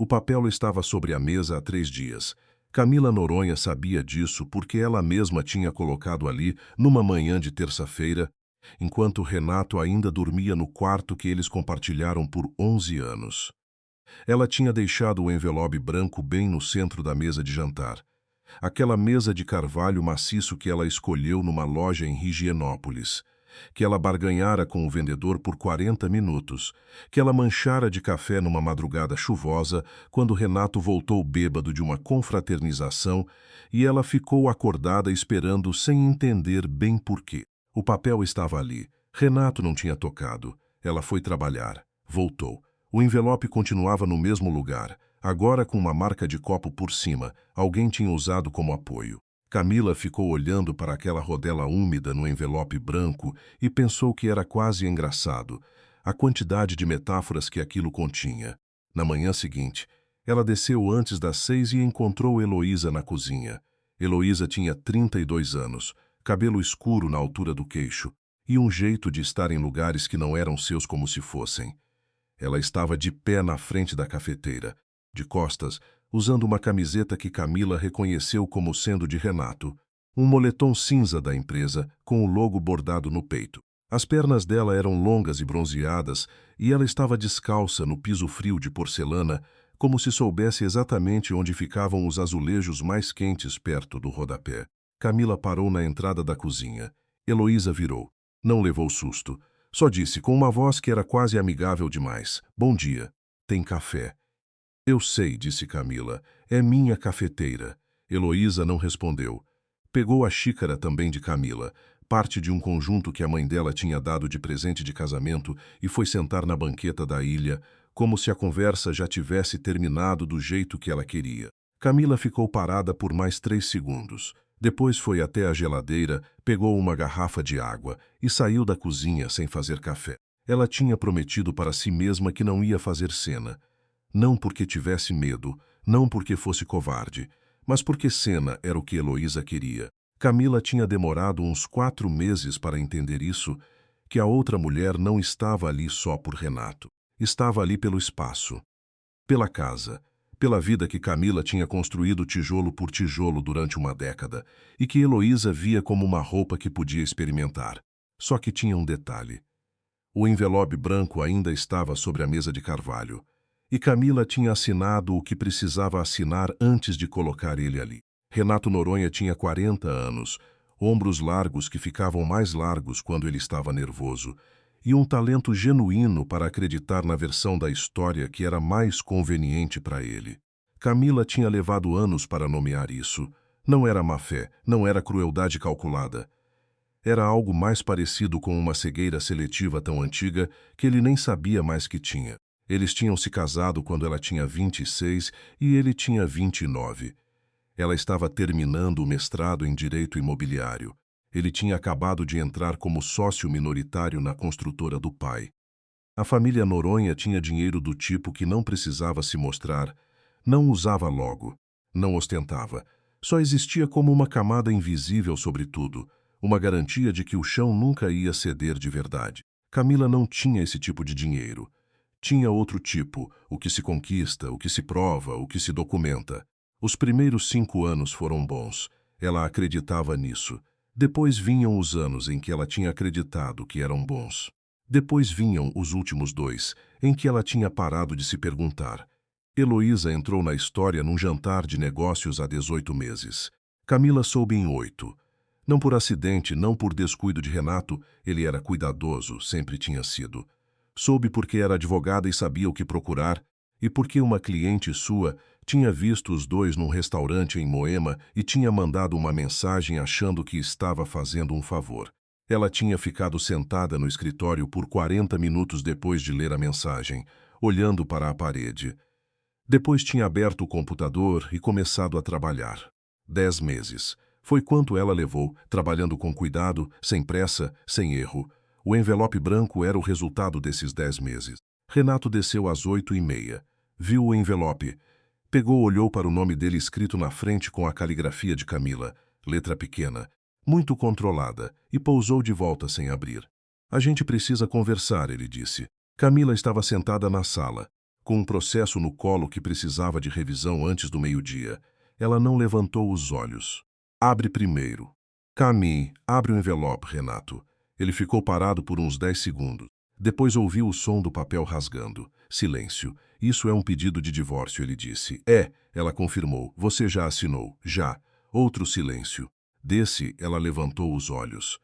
O papel estava sobre a mesa há 3 dias. Camila Noronha sabia disso porque ela mesma tinha colocado ali numa manhã de terça-feira, enquanto Renato ainda dormia no quarto que eles compartilharam por 11 anos. Ela tinha deixado o envelope branco bem no centro da mesa de jantar. Aquela mesa de carvalho maciço que ela escolheu numa loja em Higienópolis, que ela barganhara com o vendedor por 40 minutos, que ela manchara de café numa madrugada chuvosa, quando Renato voltou bêbado de uma confraternização e ela ficou acordada esperando sem entender bem por quê. O papel estava ali. Renato não tinha tocado. Ela foi trabalhar. Voltou. O envelope continuava no mesmo lugar, agora com uma marca de copo por cima. Alguém tinha usado como apoio. Camila ficou olhando para aquela rodela úmida no envelope branco e pensou que era quase engraçado a quantidade de metáforas que aquilo continha. Na manhã seguinte, ela desceu antes das 6 e encontrou Heloísa na cozinha. Heloísa tinha 32 anos, cabelo escuro na altura do queixo e um jeito de estar em lugares que não eram seus como se fossem. Ela estava de pé na frente da cafeteira, de costas, usando uma camiseta que Camila reconheceu como sendo de Renato, um moletom cinza da empresa com o logo bordado no peito. As pernas dela eram longas e bronzeadas e ela estava descalça no piso frio de porcelana, como se soubesse exatamente onde ficavam os azulejos mais quentes perto do rodapé. Camila parou na entrada da cozinha. Heloísa virou. Não levou susto. Só disse com uma voz que era quase amigável demais: "Bom dia. Tem café?" "Eu sei", disse Camila. "É minha cafeteira." Heloísa não respondeu. Pegou a xícara também de Camila, parte de um conjunto que a mãe dela tinha dado de presente de casamento, e foi sentar na banqueta da ilha, como se a conversa já tivesse terminado do jeito que ela queria. Camila ficou parada por mais 3 segundos. Depois foi até a geladeira, pegou uma garrafa de água e saiu da cozinha sem fazer café. Ela tinha prometido para si mesma que não ia fazer cena. Não porque tivesse medo, não porque fosse covarde, mas porque cena era o que Heloísa queria. Camila tinha demorado uns 4 meses para entender isso, que a outra mulher não estava ali só por Renato. Estava ali pelo espaço, pela casa, pela vida que Camila tinha construído tijolo por tijolo durante uma década e que Heloísa via como uma roupa que podia experimentar. Só que tinha um detalhe. O envelope branco ainda estava sobre a mesa de carvalho e Camila tinha assinado o que precisava assinar antes de colocar ele ali. Renato Noronha tinha 40 anos, ombros largos que ficavam mais largos quando ele estava nervoso, e um talento genuíno para acreditar na versão da história que era mais conveniente para ele. Camila tinha levado anos para nomear isso. Não era má-fé, não era crueldade calculada. Era algo mais parecido com uma cegueira seletiva tão antiga que ele nem sabia mais que tinha. Eles tinham se casado quando ela tinha 26 e ele tinha 29. Ela estava terminando o mestrado em Direito Imobiliário. Ele tinha acabado de entrar como sócio minoritário na construtora do pai. A família Noronha tinha dinheiro do tipo que não precisava se mostrar, não usava logo, não ostentava. Só existia como uma camada invisível sobre tudo, uma garantia de que o chão nunca ia ceder de verdade. Camila não tinha esse tipo de dinheiro. Tinha outro tipo, o que se conquista, o que se prova, o que se documenta. Os primeiros 5 anos foram bons. Ela acreditava nisso. Depois vinham os anos em que ela tinha acreditado que eram bons. Depois vinham os últimos 2, em que ela tinha parado de se perguntar. Heloísa entrou na história num jantar de negócios há 18 meses. Camila soube em 8. Não por acidente, não por descuido de Renato, ele era cuidadoso, sempre tinha sido. Soube porque era advogada e sabia o que procurar, e porque uma cliente sua tinha visto os dois num restaurante em Moema e tinha mandado uma mensagem achando que estava fazendo um favor. Ela tinha ficado sentada no escritório por 40 minutos depois de ler a mensagem, olhando para a parede. Depois tinha aberto o computador e começado a trabalhar. 10 meses. Foi quanto ela levou, trabalhando com cuidado, sem pressa, sem erro. O envelope branco era o resultado desses 10 meses. Renato desceu às 8h30. Viu o envelope. Pegou, olhou para o nome dele escrito na frente com a caligrafia de Camila, letra pequena, muito controlada, e pousou de volta sem abrir. "A gente precisa conversar", ele disse. Camila estava sentada na sala. com um processo no colo que precisava de revisão antes do meio-dia. Ela não levantou os olhos. Abre primeiro. Camille, abre o envelope, Renato. Ele ficou parado por uns 10 segundos. Depois ouviu o som do papel rasgando. Silêncio. Isso é um pedido de divórcio, ele disse. É, ela confirmou. Você já assinou. Já. Outro silêncio. Desse, ela levantou os olhos.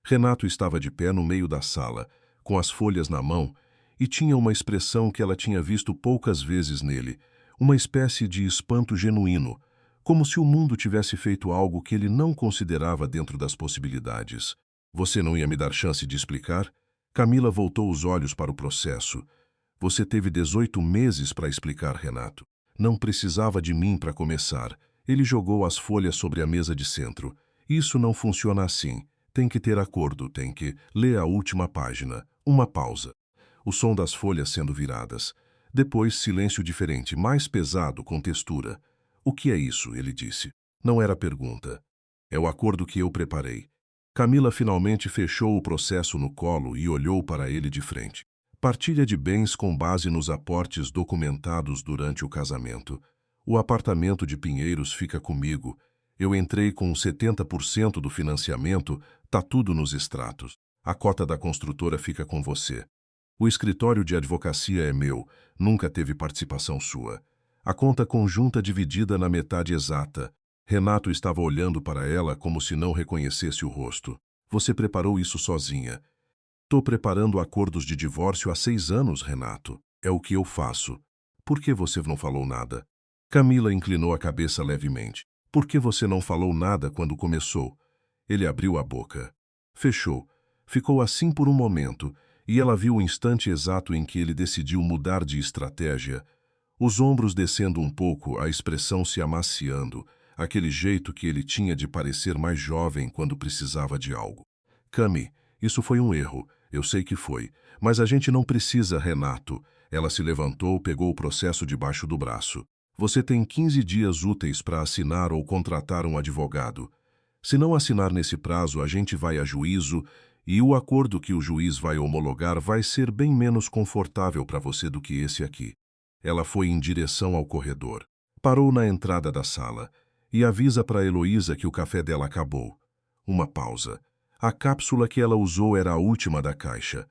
Renato estava de pé no meio da sala, com as folhas na mão, e tinha uma expressão que ela tinha visto poucas vezes nele, uma espécie de espanto genuíno, como se o mundo tivesse feito algo que ele não considerava dentro das possibilidades. Você não ia me dar chance de explicar? Camila voltou os olhos para o processo. Você teve 18 meses para explicar, Renato. Não precisava de mim para começar. Ele jogou as folhas sobre a mesa de centro. Isso não funciona assim. Tem que ter acordo, tem que ler a última página. Uma pausa. O som das folhas sendo viradas. Depois, silêncio diferente, mais pesado, com textura. O que é isso? Ele disse. Não era pergunta. É o acordo que eu preparei. Camila finalmente fechou o processo no colo e olhou para ele de frente. Partilha de bens com base nos aportes documentados durante o casamento. O apartamento de Pinheiros fica comigo. Eu entrei com 70% do financiamento, tá tudo nos extratos. A cota da construtora fica com você. O escritório de advocacia é meu, nunca teve participação sua. A conta conjunta dividida na metade exata. Renato estava olhando para ela como se não reconhecesse o rosto. Você preparou isso sozinha. Tô preparando acordos de divórcio há 6 anos, Renato. É o que eu faço. Por que você não falou nada? Camila inclinou a cabeça levemente. Por que você não falou nada quando começou? Ele abriu a boca. Fechou. Ficou assim por um momento, e ela viu o instante exato em que ele decidiu mudar de estratégia. Os ombros descendo um pouco, a expressão se amaciando, aquele jeito que ele tinha de parecer mais jovem quando precisava de algo. Cami, isso foi um erro. Eu sei que foi. Mas a gente não precisa, Renato. Ela se levantou, pegou o processo debaixo do braço. Você tem 15 dias úteis para assinar ou contratar um advogado. Se não assinar nesse prazo, a gente vai a juízo e o acordo que o juiz vai homologar vai ser bem menos confortável para você do que esse aqui. Ela foi em direção ao corredor. Parou na entrada da sala e avisa para Heloísa que o café dela acabou. Uma pausa. A cápsula que ela usou era a última da caixa.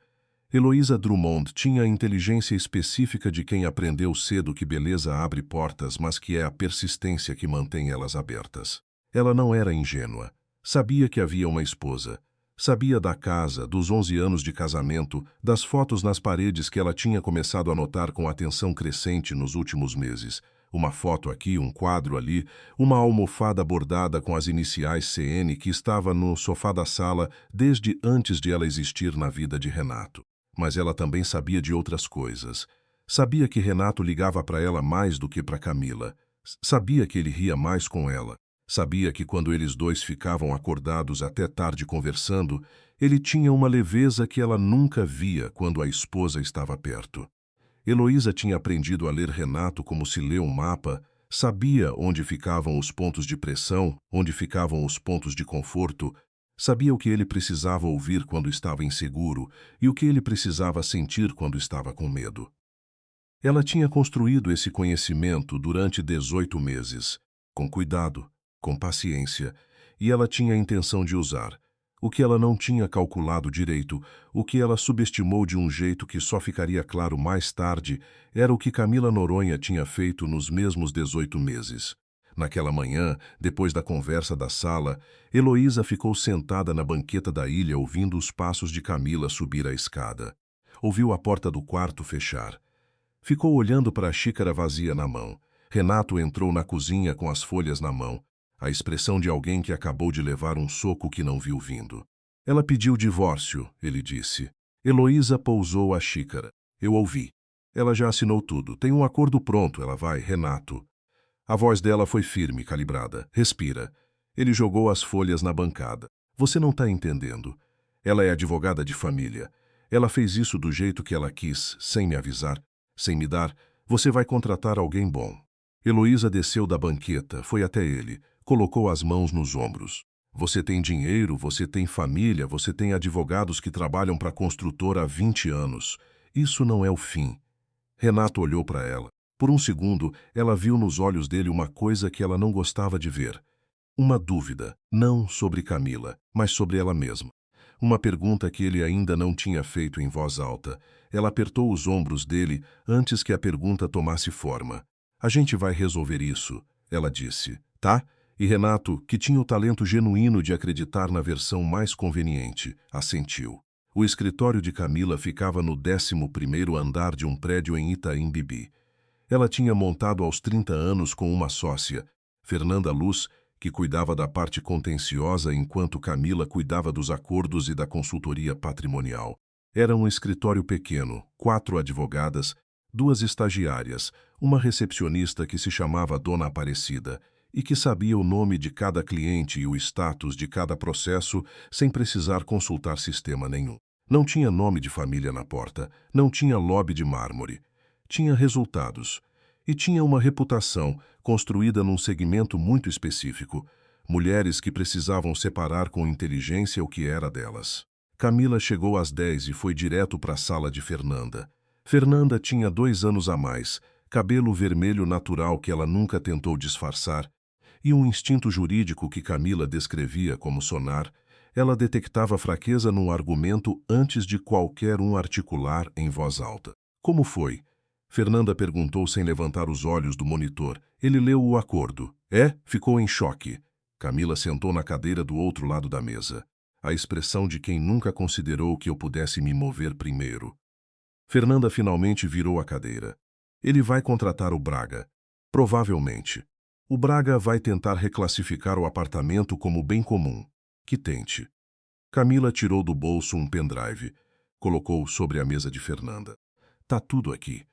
Heloísa Drummond tinha a inteligência específica de quem aprendeu cedo que beleza abre portas, mas que é a persistência que mantém elas abertas. Ela não era ingênua. Sabia que havia uma esposa. Sabia da casa, dos 11 anos de casamento, das fotos nas paredes que ela tinha começado a notar com atenção crescente nos últimos meses. Uma foto aqui, um quadro ali, uma almofada bordada com as iniciais CN que estava no sofá da sala desde antes de ela existir na vida de Renato. Mas ela também sabia de outras coisas. Sabia que Renato ligava para ela mais do que para Camila. Sabia que ele ria mais com ela. Sabia que quando eles dois ficavam acordados até tarde conversando, ele tinha uma leveza que ela nunca via quando a esposa estava perto. Heloísa tinha aprendido a ler Renato como se lê um mapa, sabia onde ficavam os pontos de pressão, onde ficavam os pontos de conforto, sabia o que ele precisava ouvir quando estava inseguro e o que ele precisava sentir quando estava com medo. Ela tinha construído esse conhecimento durante 18 meses, com cuidado, com paciência, e ela tinha a intenção de usar. O que ela não tinha calculado direito, o que ela subestimou de um jeito que só ficaria claro mais tarde, era o que Camila Noronha tinha feito nos mesmos 18 meses. Naquela manhã, depois da conversa da sala, Heloísa ficou sentada na banqueta da ilha ouvindo os passos de Camila subir a escada. Ouviu a porta do quarto fechar. Ficou olhando para a xícara vazia na mão. Renato entrou na cozinha com as folhas na mão, a expressão de alguém que acabou de levar um soco que não viu vindo. Ela pediu divórcio, ele disse. Heloísa pousou a xícara. Eu ouvi. Ela já assinou tudo. Tem um acordo pronto, ela vai, Renato. A voz dela foi firme, calibrada. Respira. Ele jogou as folhas na bancada. Você não está entendendo. Ela é advogada de família. Ela fez isso do jeito que ela quis, sem me avisar, sem me dar. Você vai contratar alguém bom. Heloísa desceu da banqueta, foi até ele, colocou as mãos nos ombros. Você tem dinheiro, você tem família, você tem advogados que trabalham para a construtora há 20 anos. Isso não é o fim. Renato olhou para ela. Por um segundo, ela viu nos olhos dele uma coisa que ela não gostava de ver. Uma dúvida, não sobre Camila, mas sobre ela mesma. Uma pergunta que ele ainda não tinha feito em voz alta. Ela apertou os ombros dele antes que a pergunta tomasse forma. A gente vai resolver isso, ela disse, tá? E Renato, que tinha o talento genuíno de acreditar na versão mais conveniente, assentiu. O escritório de Camila ficava no 11º andar de um prédio em Itaim Bibi. Ela tinha montado aos 30 anos com uma sócia, Fernanda Luz, que cuidava da parte contenciosa enquanto Camila cuidava dos acordos e da consultoria patrimonial. Era um escritório pequeno, 4 advogadas, 2 estagiárias, uma recepcionista que se chamava Dona Aparecida e que sabia o nome de cada cliente e o status de cada processo sem precisar consultar sistema nenhum. Não tinha nome de família na porta, não tinha lobby de mármore. Tinha resultados. E tinha uma reputação construída num segmento muito específico, mulheres que precisavam separar com inteligência o que era delas. Camila chegou às 10 e foi direto para a sala de Fernanda. Fernanda tinha 2 anos a mais, cabelo vermelho natural que ela nunca tentou disfarçar, e um instinto jurídico que Camila descrevia como sonar. Ela detectava fraqueza num argumento antes de qualquer um articular em voz alta. Como foi? Fernanda perguntou sem levantar os olhos do monitor. Ele leu o acordo. Ficou em choque. Camila sentou na cadeira do outro lado da mesa. A expressão de quem nunca considerou que eu pudesse me mover primeiro. Fernanda finalmente virou a cadeira. Ele vai contratar o Braga. Provavelmente. O Braga vai tentar reclassificar o apartamento como bem comum. Que tente. Camila tirou do bolso um pendrive. Colocou sobre a mesa de Fernanda. Tá tudo aqui.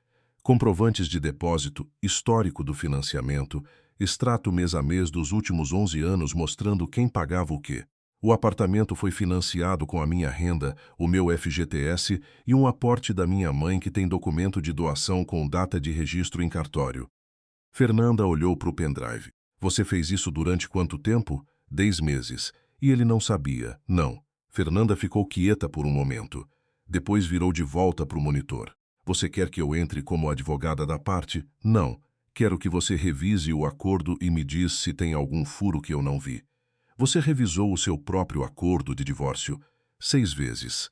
Comprovantes de depósito, histórico do financiamento, extrato mês a mês dos últimos 11 anos mostrando quem pagava o quê. O apartamento foi financiado com a minha renda, o meu FGTS e um aporte da minha mãe que tem documento de doação com data de registro em cartório. Fernanda olhou para o pendrive. Você fez isso durante quanto tempo? 10 meses. E ele não sabia. Não. Fernanda ficou quieta por um momento. Depois virou de volta para o monitor. Você quer que eu entre como advogada da parte? Não. Quero que você revise o acordo e me diz se tem algum furo que eu não vi. Você revisou o seu próprio acordo de divórcio 6 vezes.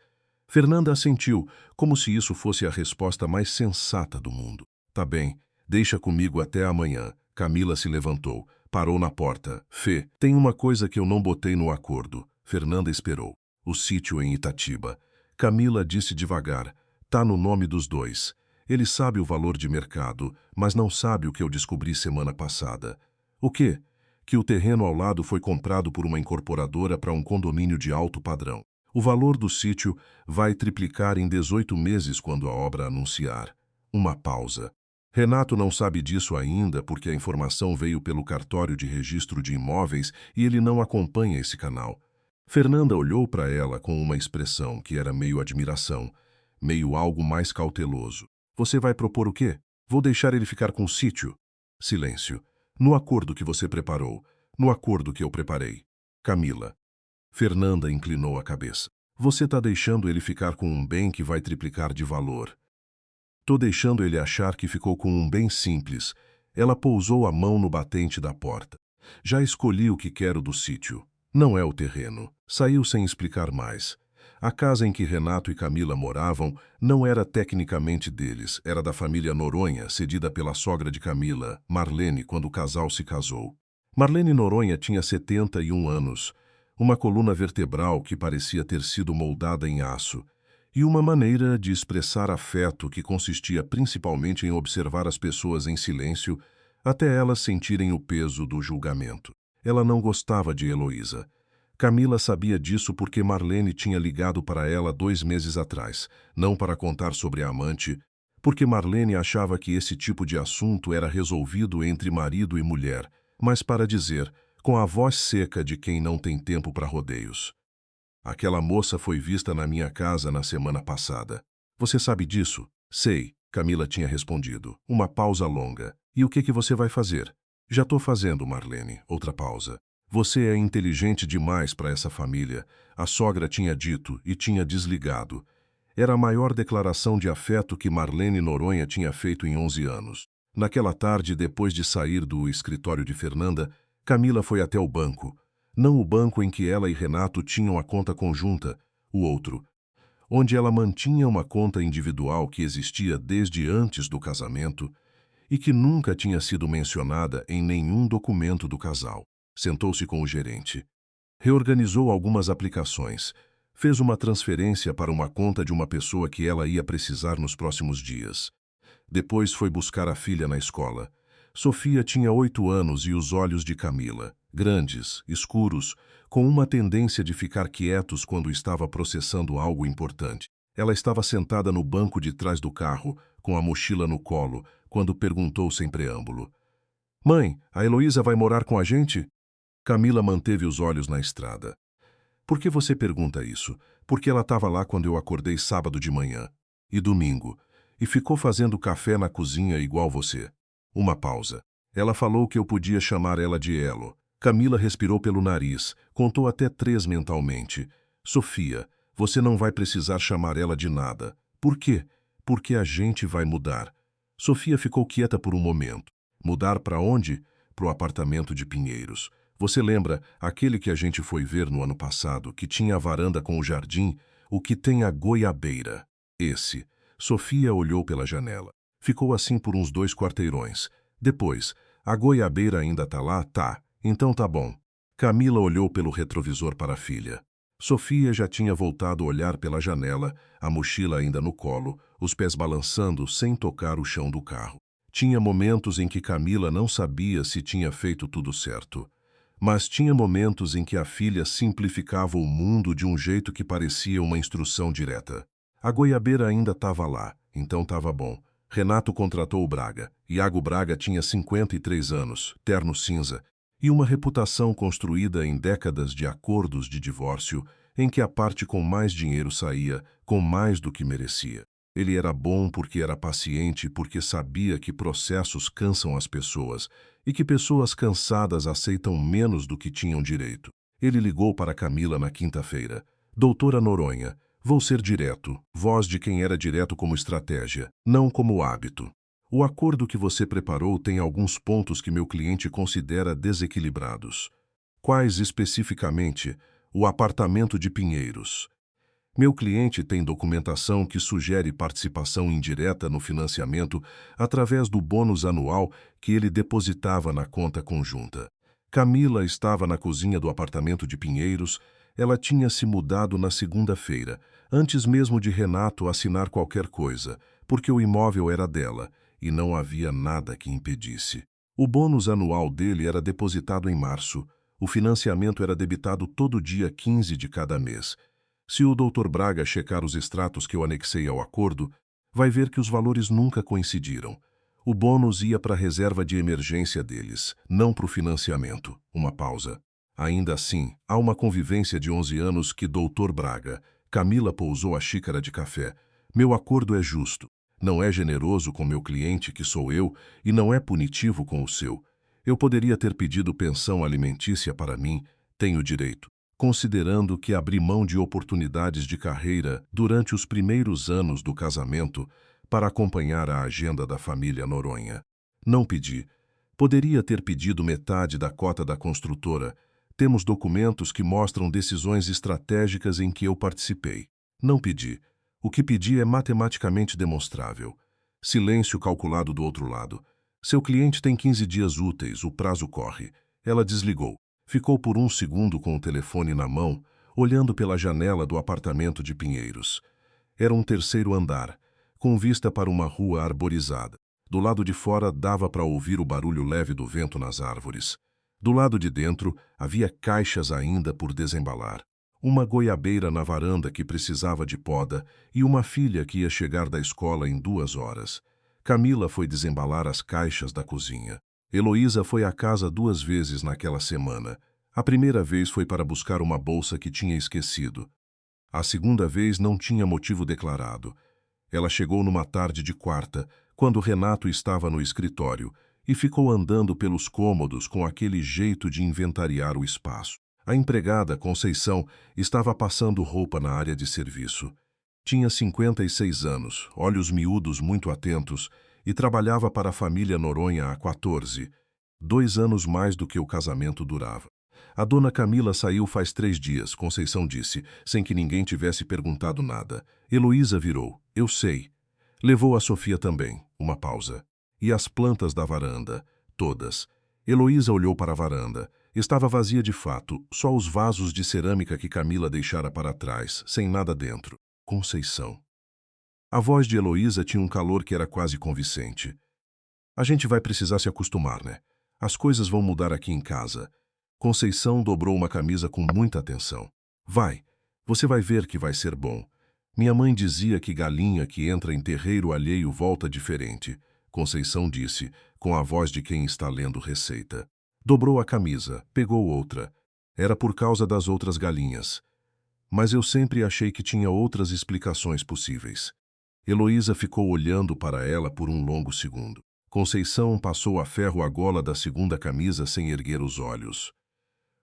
Fernanda assentiu, como se isso fosse a resposta mais sensata do mundo. Tá bem, deixa comigo até amanhã. Camila se levantou, parou na porta. Fê, tem uma coisa que eu não botei no acordo. Fernanda esperou. O sítio em Itatiba. Camila disse devagar. Tá no nome dos dois. Ele sabe o valor de mercado, mas não sabe o que eu descobri semana passada. O quê? Que o terreno ao lado foi comprado por uma incorporadora para um condomínio de alto padrão. O valor do sítio vai triplicar em 18 meses quando a obra anunciar. Uma pausa. Renato não sabe disso ainda porque a informação veio pelo cartório de registro de imóveis e ele não acompanha esse canal. Fernanda olhou para ela com uma expressão que era meio admiração, meio algo mais cauteloso. Você vai propor o quê? Vou deixar ele ficar com o sítio? Silêncio. No acordo que você preparou. No acordo que eu preparei. Camila. Fernanda inclinou a cabeça. Você tá deixando ele ficar com um bem que vai triplicar de valor. Tô deixando ele achar que ficou com um bem simples. Ela pousou a mão no batente da porta. Já escolhi o que quero do sítio. Não é o terreno. Saiu sem explicar mais. A casa em que Renato e Camila moravam não era tecnicamente deles, era da família Noronha, cedida pela sogra de Camila, Marlene, quando o casal se casou. Marlene Noronha tinha 71 anos, uma coluna vertebral que parecia ter sido moldada em aço, e uma maneira de expressar afeto que consistia principalmente em observar as pessoas em silêncio até elas sentirem o peso do julgamento. Ela não gostava de Heloísa. Camila sabia disso porque Marlene tinha ligado para ela 2 meses atrás, não para contar sobre a amante, porque Marlene achava que esse tipo de assunto era resolvido entre marido e mulher, mas para dizer, com a voz seca de quem não tem tempo para rodeios. Aquela moça foi vista na minha casa na semana passada. Você sabe disso? Sei, Camila tinha respondido. Uma pausa longa. E o que você vai fazer? Já tô fazendo, Marlene. Outra pausa. Você é inteligente demais para essa família. A sogra tinha dito e tinha desligado. Era a maior declaração de afeto que Marlene Noronha tinha feito em 11 anos. Naquela tarde, depois de sair do escritório de Fernanda, Camila foi até o banco. Não o banco em que ela e Renato tinham a conta conjunta, o outro, onde ela mantinha uma conta individual que existia desde antes do casamento e que nunca tinha sido mencionada em nenhum documento do casal. Sentou-se com o gerente. Reorganizou algumas aplicações. Fez uma transferência para uma conta de uma pessoa que ela ia precisar nos próximos dias. Depois foi buscar a filha na escola. Sofia tinha 8 anos e os olhos de Camila, grandes, escuros, com uma tendência de ficar quietos quando estava processando algo importante. Ela estava sentada no banco de trás do carro, com a mochila no colo, quando perguntou sem preâmbulo: "Mãe, a Heloísa vai morar com a gente?" Camila manteve os olhos na estrada. "Por que você pergunta isso?" "Porque ela estava lá quando eu acordei sábado de manhã. E domingo. E ficou fazendo café na cozinha igual você." Uma pausa. "Ela falou que eu podia chamar ela de Elo." Camila respirou pelo nariz, contou até 3 mentalmente. "Sofia, você não vai precisar chamar ela de nada." "Por quê?" "Porque a gente vai mudar." Sofia ficou quieta por um momento. "Mudar para onde?" "Pro apartamento de Pinheiros. Você lembra aquele que a gente foi ver no ano passado, que tinha a varanda com o jardim, o que tem a goiabeira?" "Esse." Sofia olhou pela janela. Ficou assim por uns 2 quarteirões. Depois: "A goiabeira ainda tá lá?" "Tá. Então tá bom." Camila olhou pelo retrovisor para a filha. Sofia já tinha voltado a olhar pela janela, a mochila ainda no colo, os pés balançando sem tocar o chão do carro. Tinha momentos em que Camila não sabia se tinha feito tudo certo. Mas tinha momentos em que a filha simplificava o mundo de um jeito que parecia uma instrução direta. A goiabeira ainda estava lá, então estava bom. Renato contratou o Braga. Iago Braga tinha 53 anos, terno cinza, e uma reputação construída em décadas de acordos de divórcio, em que a parte com mais dinheiro saía com mais do que merecia. Ele era bom porque era paciente, porque sabia que processos cansam as pessoas e que pessoas cansadas aceitam menos do que tinham direito. Ele ligou para Camila na quinta-feira. "Doutora Noronha, vou ser direto, voz de quem era direto como estratégia, não como hábito. O acordo que você preparou tem alguns pontos que meu cliente considera desequilibrados." "Quais especificamente?" "O apartamento de Pinheiros. Meu cliente tem documentação que sugere participação indireta no financiamento através do bônus anual que ele depositava na conta conjunta." Camila estava na cozinha do apartamento de Pinheiros. Ela tinha se mudado na segunda-feira, antes mesmo de Renato assinar qualquer coisa, porque o imóvel era dela e não havia nada que impedisse. O bônus anual dele era depositado em março. O financiamento era debitado todo dia 15 de cada mês. Se o Dr. Braga checar os extratos que eu anexei ao acordo, vai ver que os valores nunca coincidiram. O bônus ia para a reserva de emergência deles, não para o financiamento. Uma pausa. "Ainda assim, há uma convivência de 11 anos que Dr. Braga." Camila pousou a xícara de café. "Meu acordo é justo. Não é generoso com meu cliente, que sou eu, e não é punitivo com o seu. Eu poderia ter pedido pensão alimentícia para mim, tenho direito, considerando que abri mão de oportunidades de carreira durante os primeiros anos do casamento para acompanhar a agenda da família Noronha. Não pedi. Poderia ter pedido metade da cota da construtora. Temos documentos que mostram decisões estratégicas em que eu participei. Não pedi. O que pedi é matematicamente demonstrável. Silêncio calculado do outro lado. Seu cliente tem 15 dias úteis, o prazo corre." Ela desligou. Ficou por um segundo com o telefone na mão, olhando pela janela do apartamento de Pinheiros. Era um terceiro andar, com vista para uma rua arborizada. Do lado de fora dava para ouvir o barulho leve do vento nas árvores. Do lado de dentro havia caixas ainda por desembalar. Uma goiabeira na varanda que precisava de poda e uma filha que ia chegar da escola em 2 horas. Camila foi desembalar as caixas da cozinha. Heloísa foi à casa 2 vezes naquela semana. A primeira vez foi para buscar uma bolsa que tinha esquecido. A segunda vez não tinha motivo declarado. Ela chegou numa tarde de quarta, quando Renato estava no escritório, e ficou andando pelos cômodos com aquele jeito de inventariar o espaço. A empregada, Conceição, estava passando roupa na área de serviço. Tinha 56 anos, olhos miúdos muito atentos, e trabalhava para a família Noronha há 14, 2 anos mais do que o casamento durava. A dona Camila saiu faz 3 dias, Conceição disse, sem que ninguém tivesse perguntado nada. Heloísa virou. Eu sei. Levou a Sofia também. Uma pausa. E as plantas da varanda? Todas. Heloísa olhou para a varanda. Estava vazia de fato, só os vasos de cerâmica que Camila deixara para trás, sem nada dentro. Conceição. A voz de Heloísa tinha um calor que era quase convincente. A gente vai precisar se acostumar, né? As coisas vão mudar aqui em casa. Conceição dobrou uma camisa com muita atenção. Vai, você vai ver que vai ser bom. Minha mãe dizia que galinha que entra em terreiro alheio volta diferente. Conceição disse, com a voz de quem está lendo receita. Dobrou a camisa, pegou outra. Era por causa das outras galinhas. Mas eu sempre achei que tinha outras explicações possíveis. Heloísa ficou olhando para ela por um longo segundo. Conceição passou a ferro a gola da segunda camisa sem erguer os olhos.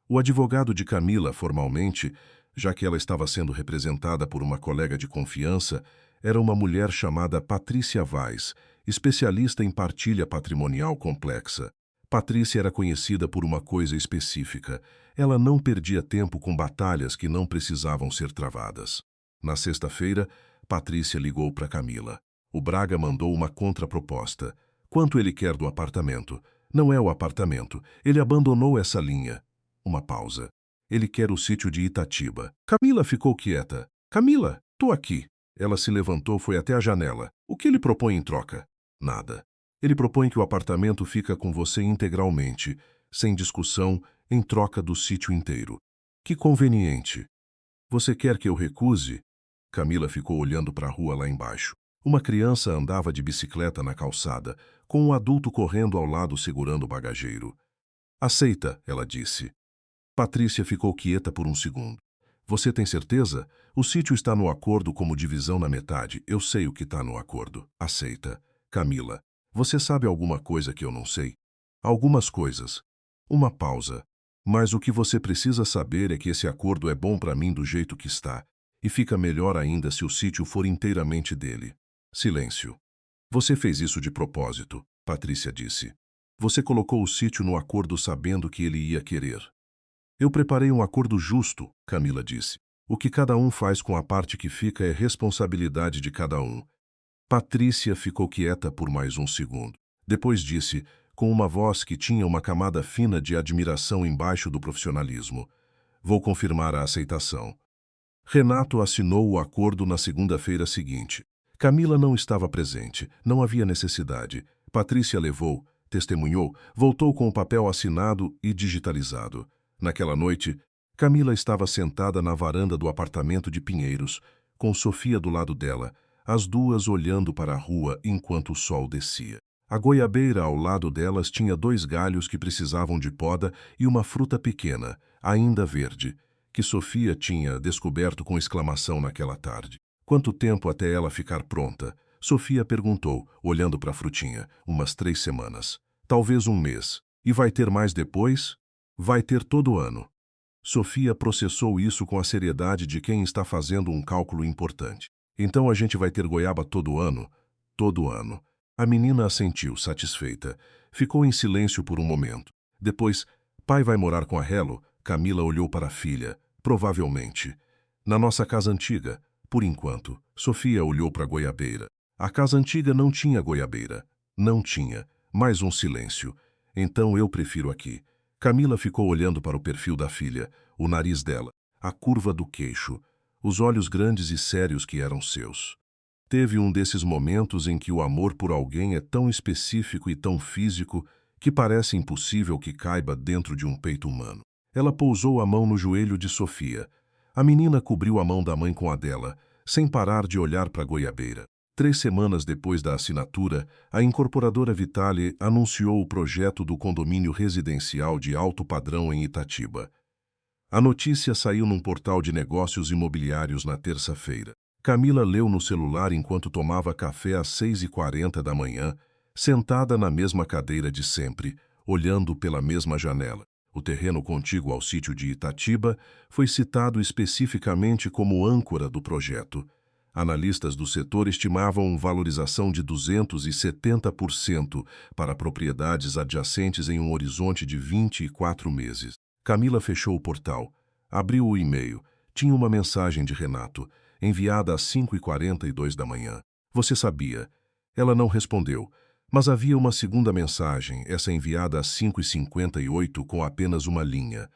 O advogado de Camila, formalmente, já que ela estava sendo representada por uma colega de confiança, era uma mulher chamada Patrícia Vaz, especialista em partilha patrimonial complexa. Patrícia era conhecida por uma coisa específica. Ela não perdia tempo com batalhas que não precisavam ser travadas. Na sexta-feira, Patrícia ligou para Camila. O Braga mandou uma contraproposta. Quanto ele quer do apartamento? Não é o apartamento. Ele abandonou essa linha. Uma pausa. Ele quer o sítio de Itatiba. Camila ficou quieta. Camila, tô aqui. Ela se levantou, foi até a janela. O que ele propõe em troca? Nada. Ele propõe que o apartamento fica com você integralmente, sem discussão, em troca do sítio inteiro. Que conveniente. Você quer que eu recuse? Camila ficou olhando para a rua lá embaixo. Uma criança andava de bicicleta na calçada, com um adulto correndo ao lado segurando o bagageiro. Aceita, ela disse. Patrícia ficou quieta por um segundo. Você tem certeza? O sítio está no acordo como divisão na metade. Eu sei o que está no acordo. Aceita. Camila, você sabe alguma coisa que eu não sei? Algumas coisas. Uma pausa. Mas o que você precisa saber é que esse acordo é bom para mim do jeito que está, e fica melhor ainda se o sítio for inteiramente dele. Silêncio. Você fez isso de propósito, Patrícia disse. Você colocou o sítio no acordo sabendo que ele ia querer. Eu preparei um acordo justo, Camila disse. O que cada um faz com a parte que fica é responsabilidade de cada um. Patrícia ficou quieta por mais um segundo. Depois disse, com uma voz que tinha uma camada fina de admiração embaixo do profissionalismo. Vou confirmar a aceitação. Renato assinou o acordo na segunda-feira seguinte. Camila não estava presente, não havia necessidade. Patrícia levou, testemunhou, voltou com o papel assinado e digitalizado. Naquela noite, Camila estava sentada na varanda do apartamento de Pinheiros, com Sofia do lado dela, as duas olhando para a rua enquanto o sol descia. A goiabeira ao lado delas tinha 2 galhos que precisavam de poda e uma fruta pequena, ainda verde, que Sofia tinha descoberto com exclamação naquela tarde. Quanto tempo até ela ficar pronta? Sofia perguntou, olhando para a frutinha. Umas 3 semanas. Talvez um mês. E vai ter mais depois? Vai ter todo ano. Sofia processou isso com a seriedade de quem está fazendo um cálculo importante. Então a gente vai ter goiaba todo ano? Todo ano. A menina assentiu, satisfeita. Ficou em silêncio por um momento. Depois, pai vai morar com a Helo? Camila olhou para a filha. Provavelmente. Na nossa casa antiga, por enquanto. Sofia olhou para a goiabeira. A casa antiga não tinha goiabeira. Não tinha. Mais um silêncio. Então eu prefiro aqui. Camila ficou olhando para o perfil da filha, o nariz dela, a curva do queixo, os olhos grandes e sérios que eram seus. Teve um desses momentos em que o amor por alguém é tão específico e tão físico que parece impossível que caiba dentro de um peito humano. Ela pousou a mão no joelho de Sofia. A menina cobriu a mão da mãe com a dela, sem parar de olhar para a goiabeira. 3 semanas depois da assinatura, a incorporadora Vitale anunciou o projeto do condomínio residencial de alto padrão em Itatiba. A notícia saiu num portal de negócios imobiliários na terça-feira. Camila leu no celular enquanto tomava café às 6h40 da manhã, sentada na mesma cadeira de sempre, olhando pela mesma janela. O terreno contíguo ao sítio de Itatiba foi citado especificamente como âncora do projeto. Analistas do setor estimavam valorização de 270% para propriedades adjacentes em um horizonte de 24 meses. Camila fechou o portal, abriu o e-mail. Tinha uma mensagem de Renato, enviada às 5h42 da manhã. Você sabia? Ela não respondeu, mas havia uma segunda mensagem, essa enviada às 5h58 com apenas uma linha.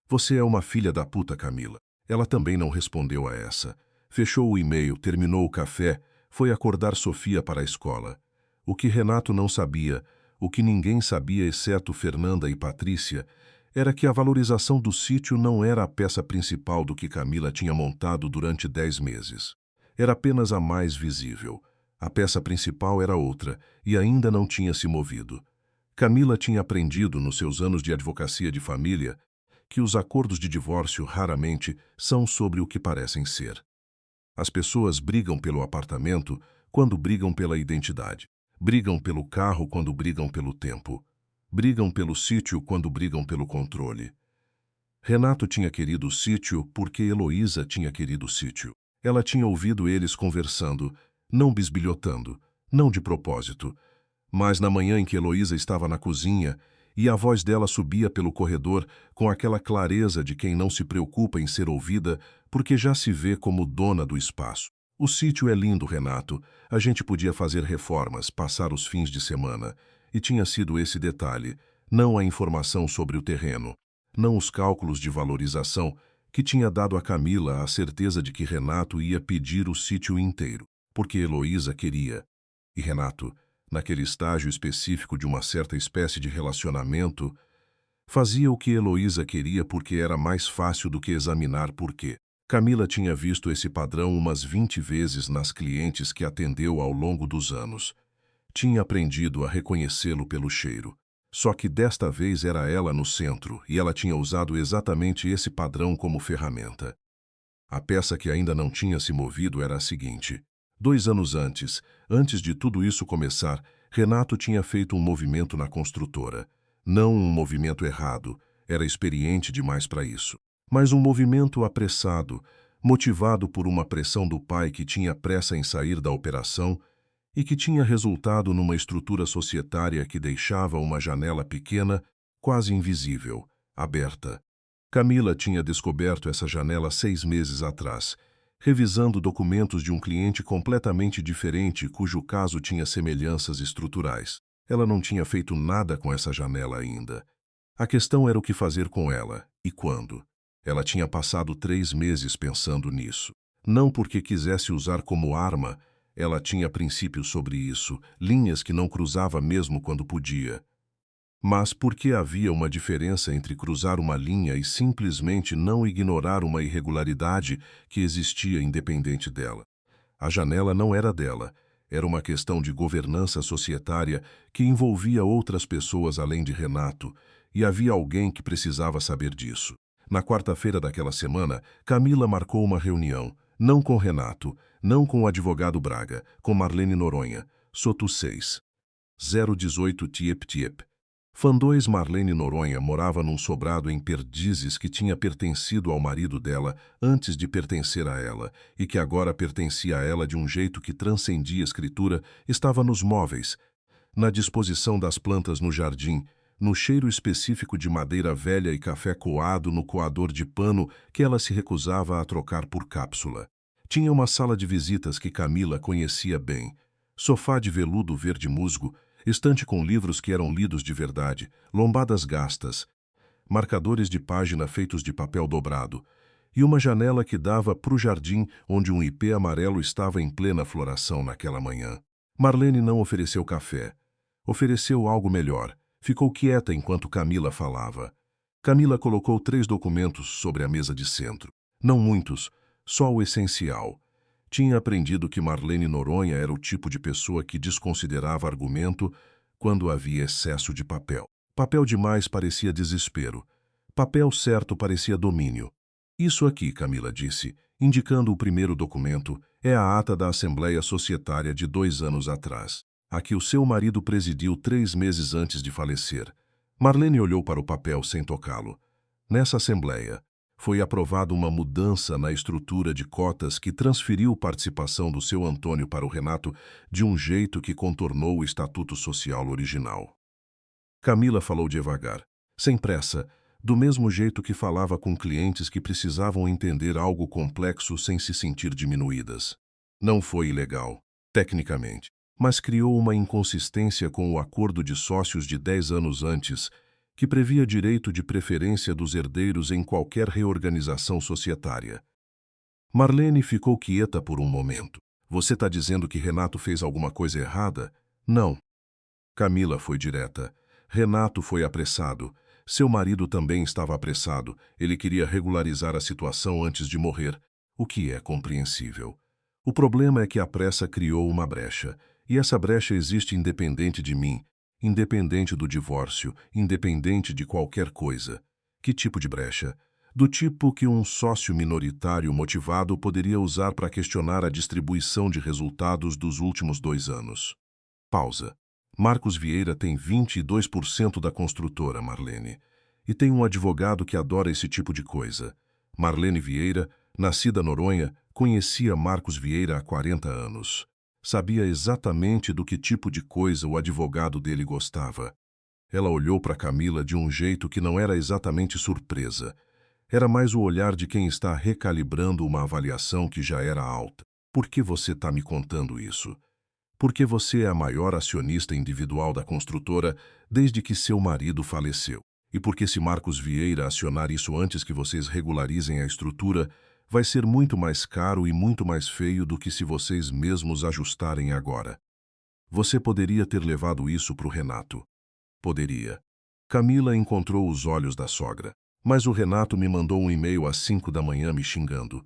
Você é uma filha da puta, Camila. Ela também não respondeu a essa. Fechou o e-mail, terminou o café, foi acordar Sofia para a escola. O que Renato não sabia, o que ninguém sabia exceto Fernanda e Patrícia, era que a valorização do sítio não era a peça principal do que Camila tinha montado durante 10 meses. Era apenas a mais visível. A peça principal era outra, e ainda não tinha se movido. Camila tinha aprendido, nos seus anos de advocacia de família, que os acordos de divórcio raramente são sobre o que parecem ser. As pessoas brigam pelo apartamento quando brigam pela identidade. Brigam pelo carro quando brigam pelo tempo. Brigam pelo sítio quando brigam pelo controle. Renato tinha querido o sítio porque Heloísa tinha querido o sítio. Ela tinha ouvido eles conversando, não bisbilhotando, não de propósito. Mas na manhã em que Heloísa estava na cozinha e a voz dela subia pelo corredor com aquela clareza de quem não se preocupa em ser ouvida porque já se vê como dona do espaço. O sítio é lindo, Renato. A gente podia fazer reformas, passar os fins de semana. E tinha sido esse detalhe, não a informação sobre o terreno, não os cálculos de valorização, que tinha dado a Camila a certeza de que Renato ia pedir o sítio inteiro, porque Heloísa queria. E Renato, naquele estágio específico de uma certa espécie de relacionamento, fazia o que Heloísa queria porque era mais fácil do que examinar por quê. Camila tinha visto esse padrão umas 20 vezes nas clientes que atendeu ao longo dos anos. Tinha aprendido a reconhecê-lo pelo cheiro. Só que desta vez era ela no centro e ela tinha usado exatamente esse padrão como ferramenta. A peça que ainda não tinha se movido era a seguinte. 2 anos antes de tudo isso começar, Renato tinha feito um movimento na construtora. Não um movimento errado, era experiente demais para isso. Mas um movimento apressado, motivado por uma pressão do pai que tinha pressa em sair da operação e que tinha resultado numa estrutura societária que deixava uma janela pequena, quase invisível, aberta. Camila tinha descoberto essa janela 6 meses atrás, revisando documentos de um cliente completamente diferente cujo caso tinha semelhanças estruturais. Ela não tinha feito nada com essa janela ainda. A questão era o que fazer com ela e quando. Ela tinha passado 3 meses pensando nisso. Não porque quisesse usar como arma, ela tinha princípios sobre isso, linhas que não cruzava mesmo quando podia. Mas porque havia uma diferença entre cruzar uma linha e simplesmente não ignorar uma irregularidade que existia independente dela. A janela não era dela, era uma questão de governança societária que envolvia outras pessoas além de Renato, e havia alguém que precisava saber disso. Na quarta-feira daquela semana, Camila marcou uma reunião, não com Renato, não com o advogado Braga, com Marlene Noronha, Soto 6. 018 Tiep. Fã 2 Marlene Noronha morava num sobrado em Perdizes que tinha pertencido ao marido dela antes de pertencer a ela, e que agora pertencia a ela de um jeito que transcendia a escritura, estava nos móveis, na disposição das plantas no jardim, no cheiro específico de madeira velha e café coado no coador de pano que ela se recusava a trocar por cápsula. Tinha uma sala de visitas que Camila conhecia bem. Sofá de veludo verde musgo, estante com livros que eram lidos de verdade, lombadas gastas, marcadores de página feitos de papel dobrado, e uma janela que dava para o jardim onde um ipê amarelo estava em plena floração naquela manhã. Marlene não ofereceu café. Ofereceu algo melhor. Ficou quieta enquanto Camila falava. Camila colocou 3 documentos sobre a mesa de centro. Não muitos, só o essencial. Tinha aprendido que Marlene Noronha era o tipo de pessoa que desconsiderava argumento quando havia excesso de papel. Papel demais parecia desespero. Papel certo parecia domínio. Isso aqui, Camila disse, indicando o primeiro documento, é a ata da Assembleia Societária de 2 anos atrás, a que o seu marido presidiu 3 meses antes de falecer. Marlene olhou para o papel sem tocá-lo. Nessa Assembleia, Foi aprovada uma mudança na estrutura de cotas que transferiu participação do seu Antônio para o Renato de um jeito que contornou o estatuto social original. Camila falou devagar, sem pressa, do mesmo jeito que falava com clientes que precisavam entender algo complexo sem se sentir diminuídas. Não foi ilegal, tecnicamente, mas criou uma inconsistência com o acordo de sócios de 10 anos antes, que previa direito de preferência dos herdeiros em qualquer reorganização societária. Marlene ficou quieta por um momento. Você está dizendo que Renato fez alguma coisa errada? Não. Camila foi direta. Renato foi apressado. Seu marido também estava apressado. Ele queria regularizar a situação antes de morrer, o que é compreensível. O problema é que a pressa criou uma brecha, e essa brecha existe independente de mim, independente do divórcio, independente de qualquer coisa. Que tipo de brecha? Do tipo que um sócio minoritário motivado poderia usar para questionar a distribuição de resultados dos últimos 2 anos. Pausa. Marcos Vieira tem 22% da construtora, Marlene. E tem um advogado que adora esse tipo de coisa. Marlene Vieira, nascida Noronha, conhecia Marcos Vieira há 40 anos. Sabia exatamente do que tipo de coisa o advogado dele gostava. Ela olhou para Camila de um jeito que não era exatamente surpresa. Era mais o olhar de quem está recalibrando uma avaliação que já era alta. Por que você está me contando isso? Porque você é a maior acionista individual da construtora desde que seu marido faleceu. E porque se Marcos Vieira acionar isso antes que vocês regularizem a estrutura, vai ser muito mais caro e muito mais feio do que se vocês mesmos ajustarem agora. Você poderia ter levado isso para o Renato. Poderia. Camila encontrou os olhos da sogra. Mas o Renato me mandou um e-mail às 5 da manhã me xingando.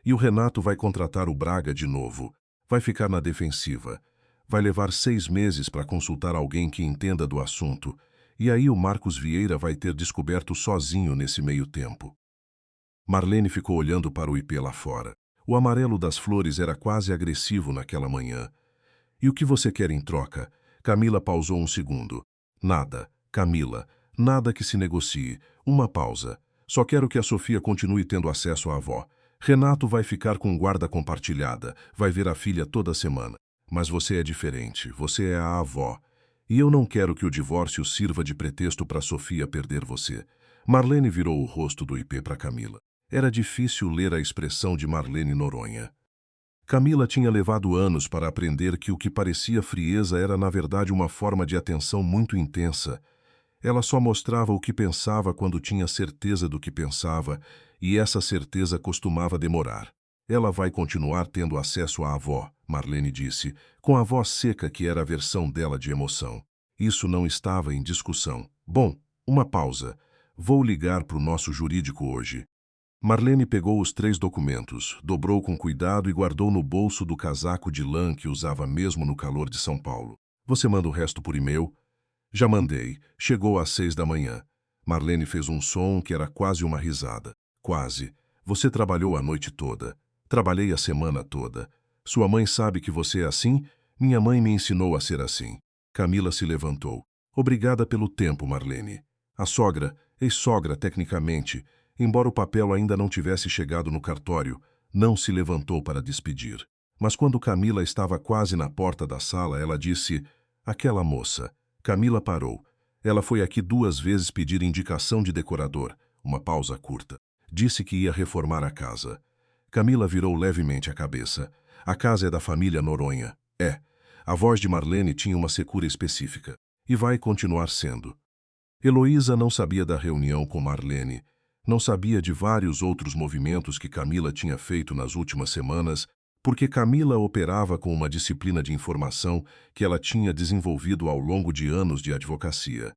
E o Renato vai contratar o Braga de novo. Vai ficar na defensiva. Vai levar 6 meses para consultar alguém que entenda do assunto. E aí o Marcos Vieira vai ter descoberto sozinho nesse meio tempo. Marlene ficou olhando para o IP lá fora. O amarelo das flores era quase agressivo naquela manhã. E o que você quer em troca? Camila pausou um segundo. Nada, Camila. Nada que se negocie. Uma pausa. Só quero que a Sofia continue tendo acesso à avó. Renato vai ficar com guarda compartilhada. Vai ver a filha toda semana. Mas você é diferente. Você é a avó. E eu não quero que o divórcio sirva de pretexto para Sofia perder você. Marlene virou o rosto do IP para Camila. Era difícil ler a expressão de Marlene Noronha. Camila tinha levado anos para aprender que o que parecia frieza era na verdade uma forma de atenção muito intensa. Ela só mostrava o que pensava quando tinha certeza do que pensava, e essa certeza costumava demorar. Ela vai continuar tendo acesso à avó, Marlene disse, com a voz seca que era a versão dela de emoção. Isso não estava em discussão. Bom, uma pausa. Vou ligar para o nosso jurídico hoje. Marlene pegou os 3 documentos, dobrou com cuidado e guardou no bolso do casaco de lã que usava mesmo no calor de São Paulo. Você manda o resto por e-mail? Já mandei. Chegou às 6 da manhã. Marlene fez um som que era quase uma risada. Quase. Você trabalhou a noite toda. Trabalhei a semana toda. Sua mãe sabe que você é assim? Minha mãe me ensinou a ser assim. Camila se levantou. Obrigada pelo tempo, Marlene. A sogra, ex-sogra tecnicamente, embora o papel ainda não tivesse chegado no cartório, não se levantou para despedir. Mas quando Camila estava quase na porta da sala, ela disse: aquela moça. Camila parou. Ela foi aqui 2 vezes pedir indicação de decorador. Uma pausa curta. Disse que ia reformar a casa. Camila virou levemente a cabeça. A casa é da família Noronha. É. A voz de Marlene tinha uma secura específica. E vai continuar sendo. Heloísa não sabia da reunião com Marlene. Não sabia de vários outros movimentos que Camila tinha feito nas últimas semanas, porque Camila operava com uma disciplina de informação que ela tinha desenvolvido ao longo de anos de advocacia.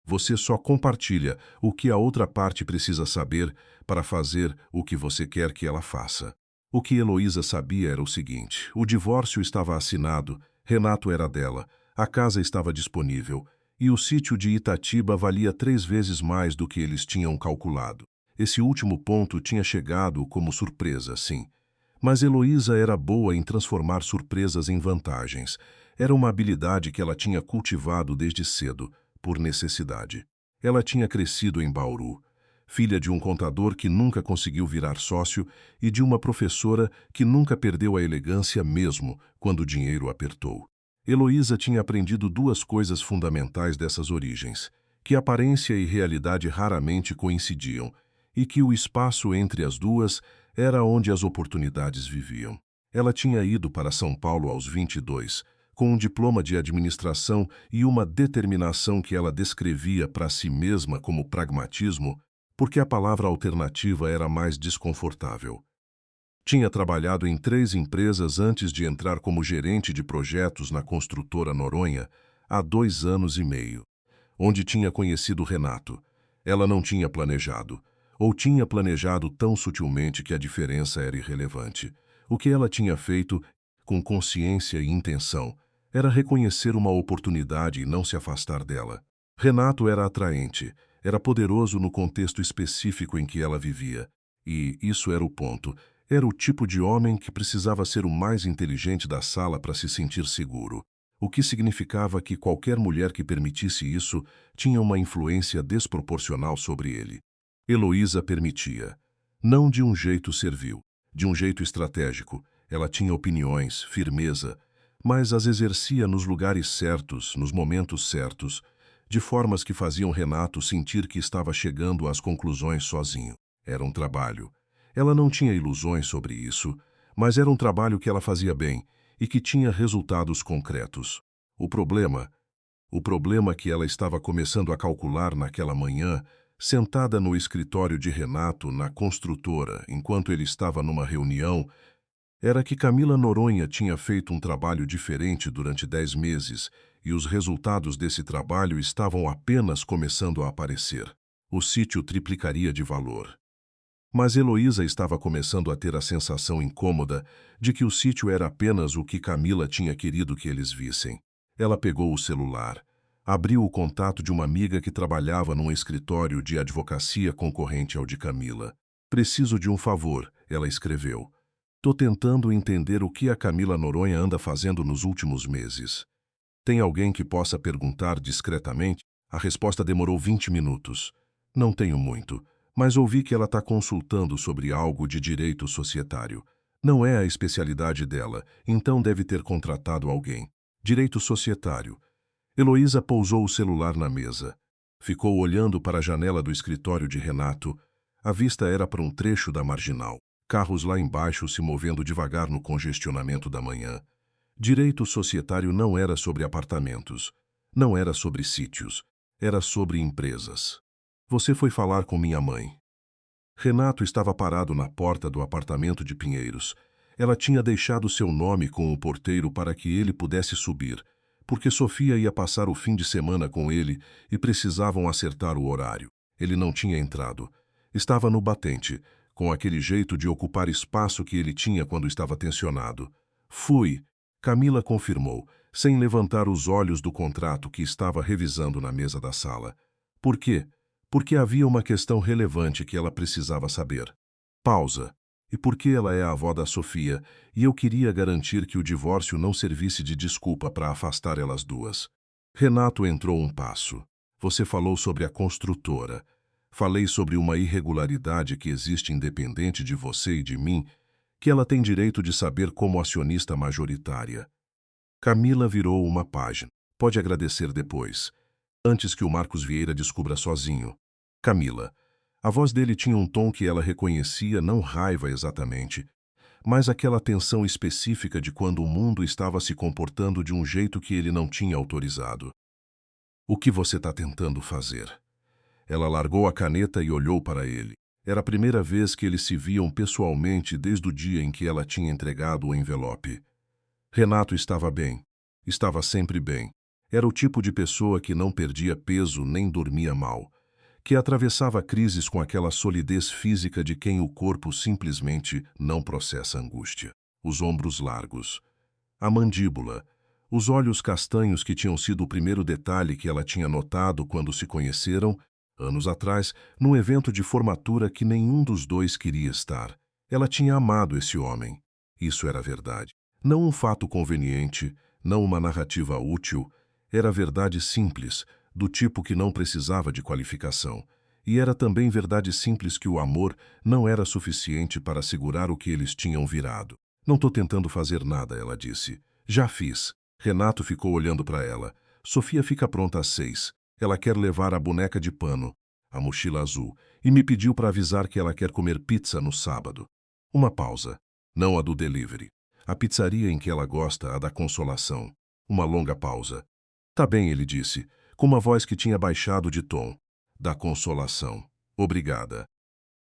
Você só compartilha o que a outra parte precisa saber para fazer o que você quer que ela faça. O que Heloísa sabia era o seguinte: o divórcio estava assinado, Renato era dela, a casa estava disponível, e o sítio de Itatiba valia 3 vezes mais do que eles tinham calculado. Esse último ponto tinha chegado como surpresa, sim. Mas Heloísa era boa em transformar surpresas em vantagens. Era uma habilidade que ela tinha cultivado desde cedo, por necessidade. Ela tinha crescido em Bauru. filha de um contador que nunca conseguiu virar sócio e de uma professora que nunca perdeu a elegância mesmo quando o dinheiro apertou. Heloísa tinha aprendido duas coisas fundamentais dessas origens: que aparência e realidade raramente coincidiam, e que o espaço entre as duas era onde as oportunidades viviam. Ela tinha ido para São Paulo aos 22, com um diploma de administração e uma determinação que ela descrevia para si mesma como pragmatismo, porque a palavra alternativa era mais desconfortável. Tinha trabalhado em 3 empresas antes de entrar como gerente de projetos na construtora Noronha há 2 anos e meio, onde tinha conhecido Renato. Ela não tinha planejado, ou tinha planejado tão sutilmente que a diferença era irrelevante. O que ela tinha feito, com consciência e intenção, era reconhecer uma oportunidade e não se afastar dela. Renato era atraente, era poderoso no contexto específico em que ela vivia. E isso era o ponto. Era o tipo de homem que precisava ser o mais inteligente da sala para se sentir seguro, o que significava que qualquer mulher que permitisse isso tinha uma influência desproporcional sobre ele. Heloísa permitia. Não de um jeito servil, de um jeito estratégico. Ela tinha opiniões, firmeza, mas as exercia nos lugares certos, nos momentos certos, de formas que faziam Renato sentir que estava chegando às conclusões sozinho. Era um trabalho. Ela não tinha ilusões sobre isso, mas era um trabalho que ela fazia bem e que tinha resultados concretos. O problema que ela estava começando a calcular naquela manhã, sentada no escritório de Renato, na construtora, enquanto ele estava numa reunião, era que Camila Noronha tinha feito um trabalho diferente durante 10 meses e os resultados desse trabalho estavam apenas começando a aparecer. O sítio triplicaria de valor. Mas Heloísa estava começando a ter a sensação incômoda de que o sítio era apenas o que Camila tinha querido que eles vissem. Ela pegou o celular, abriu o contato de uma amiga que trabalhava num escritório de advocacia concorrente ao de Camila. "Preciso de um favor", ela escreveu. "Tô tentando entender o que a Camila Noronha anda fazendo nos últimos meses. Tem alguém que possa perguntar discretamente?" A resposta demorou 20 minutos. "Não tenho muito, mas ouvi que ela está consultando sobre algo de direito societário. Não é a especialidade dela, então deve ter contratado alguém. Direito societário." Heloísa pousou o celular na mesa. Ficou olhando para a janela do escritório de Renato. A vista era para um trecho da marginal. Carros lá embaixo se movendo devagar no congestionamento da manhã. Direito societário não era sobre apartamentos. Não era sobre sítios. Era sobre empresas. "Você foi falar com minha mãe." Renato estava parado na porta do apartamento de Pinheiros. Ela tinha deixado seu nome com o porteiro para que ele pudesse subir, porque Sofia ia passar o fim de semana com ele e precisavam acertar o horário. Ele não tinha entrado. Estava no batente, com aquele jeito de ocupar espaço que ele tinha quando estava tensionado. "Fui", Camila confirmou, sem levantar os olhos do contrato que estava revisando na mesa da sala. "Por quê?" "Porque havia uma questão relevante que ela precisava saber." Pausa. "E porque ela é a avó da Sofia, e eu queria garantir que o divórcio não servisse de desculpa para afastar elas duas." Renato entrou um passo. "Você falou sobre a construtora. Falei sobre uma irregularidade que existe independente de você e de mim, que ela tem direito de saber como acionista majoritária." Camila virou uma página. "Pode agradecer depois, antes que o Marcos Vieira descubra sozinho." Camila. A voz dele tinha um tom que ela reconhecia, não raiva exatamente, mas aquela tensão específica de quando o mundo estava se comportando de um jeito que ele não tinha autorizado. "O que você está tentando fazer?" Ela largou a caneta e olhou para ele. Era a primeira vez que eles se viam pessoalmente desde o dia em que ela tinha entregado o envelope. Renato estava bem. Estava sempre bem. Era o tipo de pessoa que não perdia peso nem dormia mal, que atravessava crises com aquela solidez física de quem o corpo simplesmente não processa angústia. Os ombros largos, a mandíbula, os olhos castanhos que tinham sido o primeiro detalhe que ela tinha notado quando se conheceram, anos atrás, num evento de formatura que nenhum dos dois queria estar. Ela tinha amado esse homem. Isso era verdade. Não um fato conveniente, não uma narrativa útil, era verdade simples, do tipo que não precisava de qualificação. E era também verdade simples que o amor não era suficiente para segurar o que eles tinham virado. Não tô tentando fazer nada, ela disse. Já fiz. Renato ficou olhando para ela. Sofia fica pronta às 6. Ela quer levar a boneca de pano, a mochila azul, e me pediu para avisar que ela quer comer pizza no sábado. Uma pausa. Não a do delivery. A pizzaria em que ela gosta, a da Consolação. Uma longa pausa. Tá bem, ele disse, com uma voz que tinha baixado de tom. Da Consolação. Obrigada.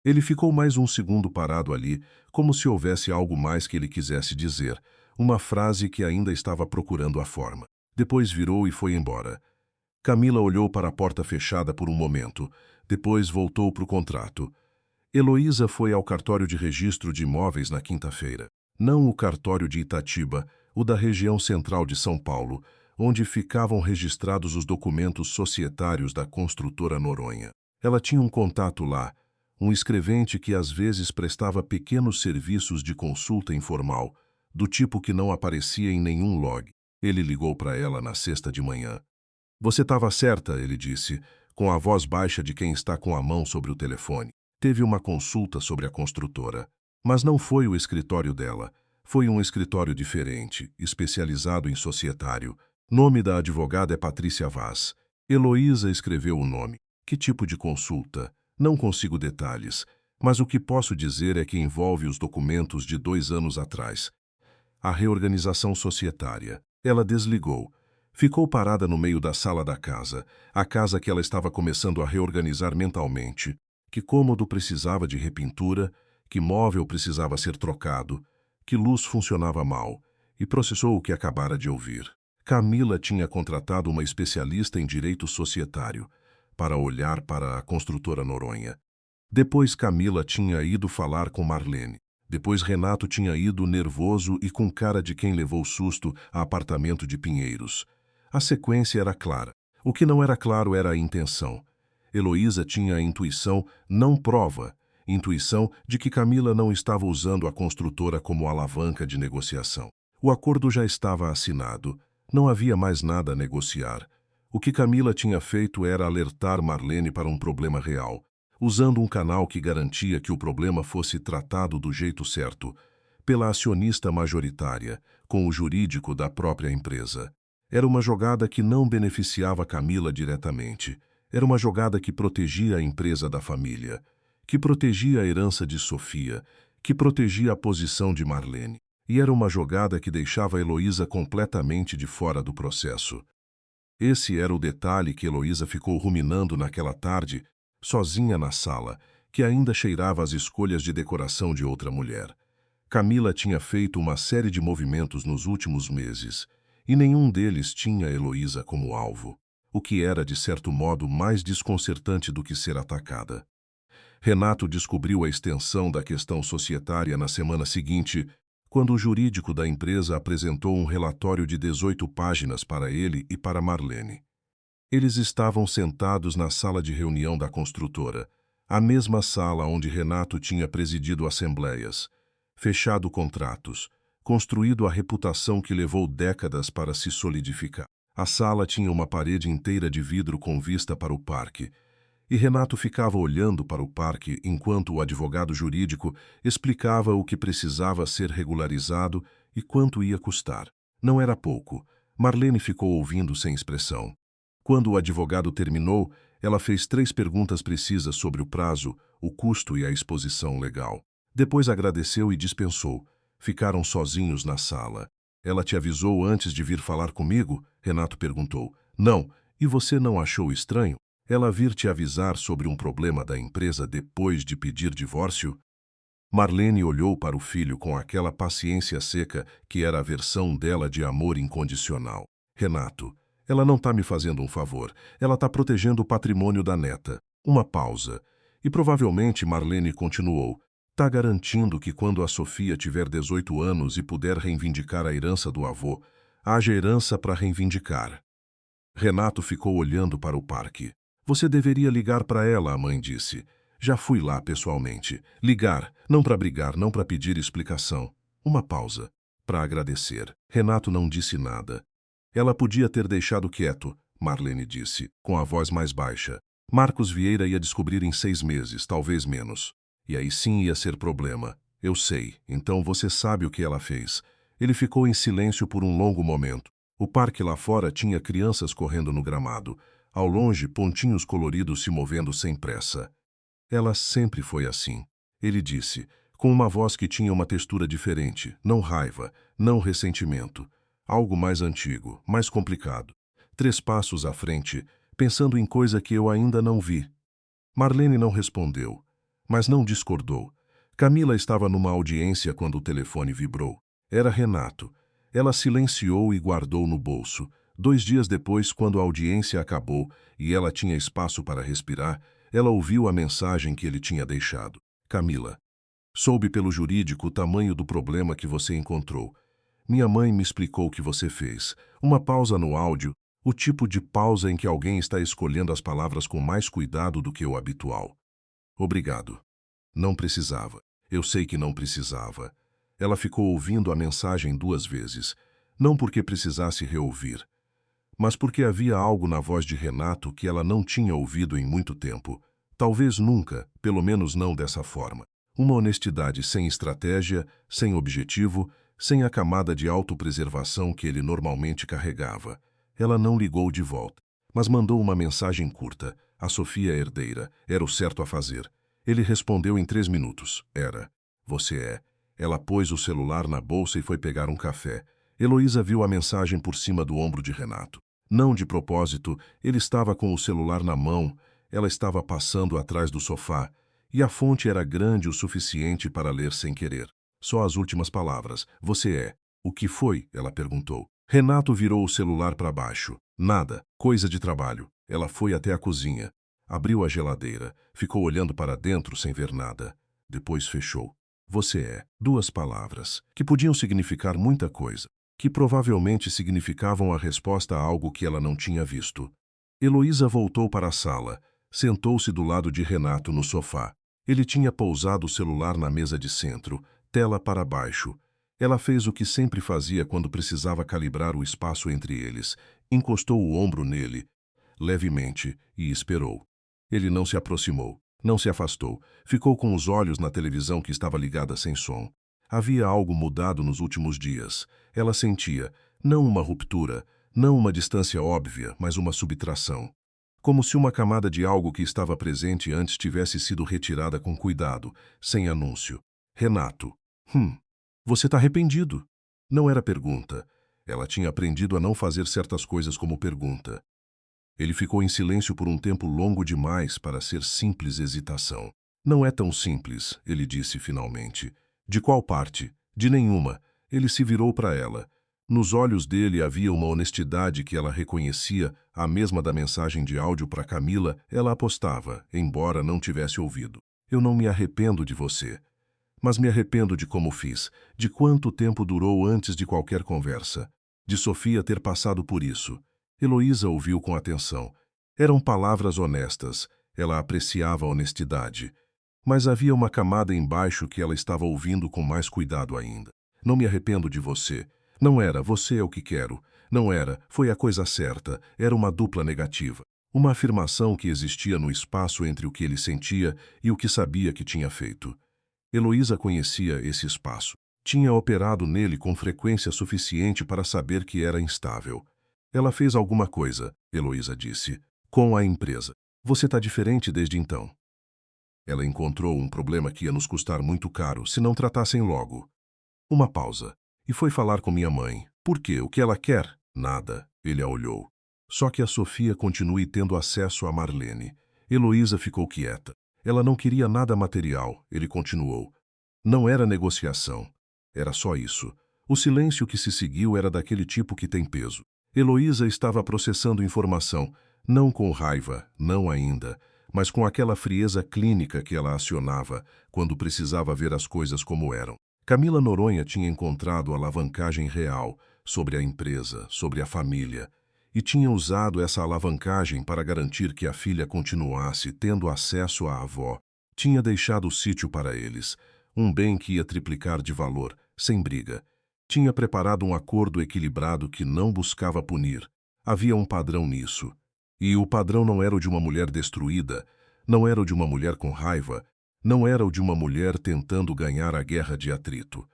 Ele ficou mais um segundo parado ali, como se houvesse algo mais que ele quisesse dizer, uma frase que ainda estava procurando a forma. Depois virou e foi embora. Camila olhou para a porta fechada por um momento. Depois voltou para o contrato. Heloísa foi ao cartório de registro de imóveis na quinta-feira. Não o cartório de Itatiba, o da região central de São Paulo, onde ficavam registrados os documentos societários da construtora Noronha. Ela tinha um contato lá, um escrevente que às vezes prestava pequenos serviços de consulta informal, do tipo que não aparecia em nenhum log. Ele ligou para ela na sexta de manhã. Você estava certa, ele disse, com a voz baixa de quem está com a mão sobre o telefone. Teve uma consulta sobre a construtora. Mas não foi o escritório dela. Foi um escritório diferente, especializado em societário. Nome da advogada é Patrícia Vaz. Heloísa escreveu o nome. Que tipo de consulta? Não consigo detalhes, mas o que posso dizer é que envolve os documentos de 2 anos atrás. A reorganização societária. Ela desligou. Ficou parada no meio da sala da casa, a casa que ela estava começando a reorganizar mentalmente. Que cômodo precisava de repintura, que móvel precisava ser trocado, que luz funcionava mal, e processou o que acabara de ouvir. Camila tinha contratado uma especialista em direito societário para olhar para a construtora Noronha. Depois Camila tinha ido falar com Marlene. Depois Renato tinha ido nervoso e com cara de quem levou susto a apartamento de Pinheiros. A sequência era clara. O que não era claro era a intenção. Heloísa tinha a intuição, não prova, intuição de que Camila não estava usando a construtora como alavanca de negociação. O acordo já estava assinado. Não havia mais nada a negociar. O que Camila tinha feito era alertar Marlene para um problema real, usando um canal que garantia que o problema fosse tratado do jeito certo, pela acionista majoritária, com o jurídico da própria empresa. Era uma jogada que não beneficiava Camila diretamente. Era uma jogada que protegia a empresa da família, que protegia a herança de Sofia, que protegia a posição de Marlene. E era uma jogada que deixava Heloísa completamente de fora do processo. Esse era o detalhe que Heloísa ficou ruminando naquela tarde, sozinha na sala, que ainda cheirava as escolhas de decoração de outra mulher. Camila tinha feito uma série de movimentos nos últimos meses, e nenhum deles tinha Heloísa como alvo, o que era, de certo modo, mais desconcertante do que ser atacada. Renato descobriu a extensão da questão societária na semana seguinte, quando o jurídico da empresa apresentou um relatório de 18 páginas para ele e para Marlene. Eles estavam sentados na sala de reunião da construtora, a mesma sala onde Renato tinha presidido assembleias, fechado contratos, construído a reputação que levou décadas para se solidificar. A sala tinha uma parede inteira de vidro com vista para o parque, e Renato ficava olhando para o parque enquanto o advogado jurídico explicava o que precisava ser regularizado e quanto ia custar. Não era pouco. Marlene ficou ouvindo sem expressão. Quando o advogado terminou, ela fez 3 perguntas precisas sobre o prazo, o custo e a exposição legal. Depois agradeceu e dispensou. Ficaram sozinhos na sala. Ela te avisou antes de vir falar comigo? Renato perguntou. Não. E você não achou estranho ela vir te avisar sobre um problema da empresa depois de pedir divórcio? Marlene olhou para o filho com aquela paciência seca que era a versão dela de amor incondicional. Renato, ela não está me fazendo um favor. Ela está protegendo o patrimônio da neta. Uma pausa. E provavelmente Marlene continuou. Está garantindo que quando a Sofia tiver 18 anos e puder reivindicar a herança do avô, haja herança para reivindicar. Renato ficou olhando para o parque. Você deveria ligar para ela, a mãe disse. Já fui lá pessoalmente. Ligar, não para brigar, não para pedir explicação. Uma pausa. Para agradecer. Renato não disse nada. Ela podia ter deixado quieto, Marlene disse, com a voz mais baixa. Marcos Vieira ia descobrir em 6 meses, talvez menos. E aí sim ia ser problema. Eu sei, então você sabe o que ela fez. Ele ficou em silêncio por um longo momento. O parque lá fora tinha crianças correndo no gramado. Ao longe, pontinhos coloridos se movendo sem pressa. Ela sempre foi assim. Ele disse, com uma voz que tinha uma textura diferente, não raiva, não ressentimento. Algo mais antigo, mais complicado. 3 passos à frente, pensando em coisa que eu ainda não vi. Marlene não respondeu, mas não discordou. Camila estava numa audiência quando o telefone vibrou. Era Renato. Ela silenciou e guardou no bolso. 2 dias depois, quando a audiência acabou e ela tinha espaço para respirar, ela ouviu a mensagem que ele tinha deixado. Camila, soube pelo jurídico o tamanho do problema que você encontrou. Minha mãe me explicou o que você fez. Uma pausa no áudio, o tipo de pausa em que alguém está escolhendo as palavras com mais cuidado do que o habitual. Obrigado. Não precisava. Eu sei que não precisava. Ela ficou ouvindo a mensagem 2 vezes. Não porque precisasse reouvir, mas porque havia algo na voz de Renato que ela não tinha ouvido em muito tempo. Talvez nunca, pelo menos não dessa forma. Uma honestidade sem estratégia, sem objetivo, sem a camada de autopreservação que ele normalmente carregava. Ela não ligou de volta, mas mandou uma mensagem curta. A Sofia herdeira. Era o certo a fazer. Ele respondeu em 3 minutos. Era. Você é. Ela pôs o celular na bolsa e foi pegar um café. Heloísa viu a mensagem por cima do ombro de Renato. Não de propósito, ele estava com o celular na mão, ela estava passando atrás do sofá, e a fonte era grande o suficiente para ler sem querer. Só as últimas palavras. Você é. O que foi? Ela perguntou. Renato virou o celular para baixo. Nada. Coisa de trabalho. Ela foi até a cozinha. Abriu a geladeira. Ficou olhando para dentro sem ver nada. Depois fechou. Você é. 2 palavras, que podiam significar muita coisa, que provavelmente significavam a resposta a algo que ela não tinha visto. Heloísa voltou para a sala. Sentou-se do lado de Renato no sofá. Ele tinha pousado o celular na mesa de centro, tela para baixo. Ela fez o que sempre fazia quando precisava calibrar o espaço entre eles. Encostou o ombro nele, levemente, e esperou. Ele não se aproximou, não se afastou. Ficou com os olhos na televisão que estava ligada sem som. Havia algo mudado nos últimos dias. Ela sentia, não uma ruptura, não uma distância óbvia, mas uma subtração. Como se uma camada de algo que estava presente antes tivesse sido retirada com cuidado, sem anúncio. Renato. Você está arrependido? Não era pergunta. Ela tinha aprendido a não fazer certas coisas como pergunta. Ele ficou em silêncio por um tempo longo demais para ser simples hesitação. Não é tão simples, ele disse finalmente. De qual parte? De nenhuma. Ele se virou para ela. Nos olhos dele havia uma honestidade que ela reconhecia, a mesma da mensagem de áudio para Camila, ela apostava, embora não tivesse ouvido. Eu não me arrependo de você. Mas me arrependo de como fiz, de quanto tempo durou antes de qualquer conversa, de Sofia ter passado por isso. Heloísa ouviu com atenção. Eram palavras honestas, ela apreciava a honestidade. Mas havia uma camada embaixo que ela estava ouvindo com mais cuidado ainda. Não me arrependo de você. Não era, você é o que quero. Não era, foi a coisa certa. Era uma dupla negativa. Uma afirmação que existia no espaço entre o que ele sentia e o que sabia que tinha feito. Heloísa conhecia esse espaço. Tinha operado nele com frequência suficiente para saber que era instável. Ela fez alguma coisa, Heloísa disse, com a empresa. Você está diferente desde então. Ela encontrou um problema que ia nos custar muito caro se não tratassem logo. Uma pausa. E foi falar com minha mãe. Por quê? O que ela quer? Nada. Ele a olhou. Só que a Sofia continue tendo acesso a Marlene. Heloísa ficou quieta. Ela não queria nada material, ele continuou. Não era negociação. Era só isso. O silêncio que se seguiu era daquele tipo que tem peso. Heloísa estava processando informação, não com raiva, não ainda, mas com aquela frieza clínica que ela acionava quando precisava ver as coisas como eram. Camila Noronha tinha encontrado alavancagem real sobre a empresa, sobre a família, e tinha usado essa alavancagem para garantir que a filha continuasse tendo acesso à avó. Tinha deixado o sítio para eles, um bem que ia triplicar de valor, sem briga. Tinha preparado um acordo equilibrado que não buscava punir. Havia um padrão nisso. E o padrão não era o de uma mulher destruída, não era o de uma mulher com raiva, não era o de uma mulher tentando ganhar a guerra de atrito.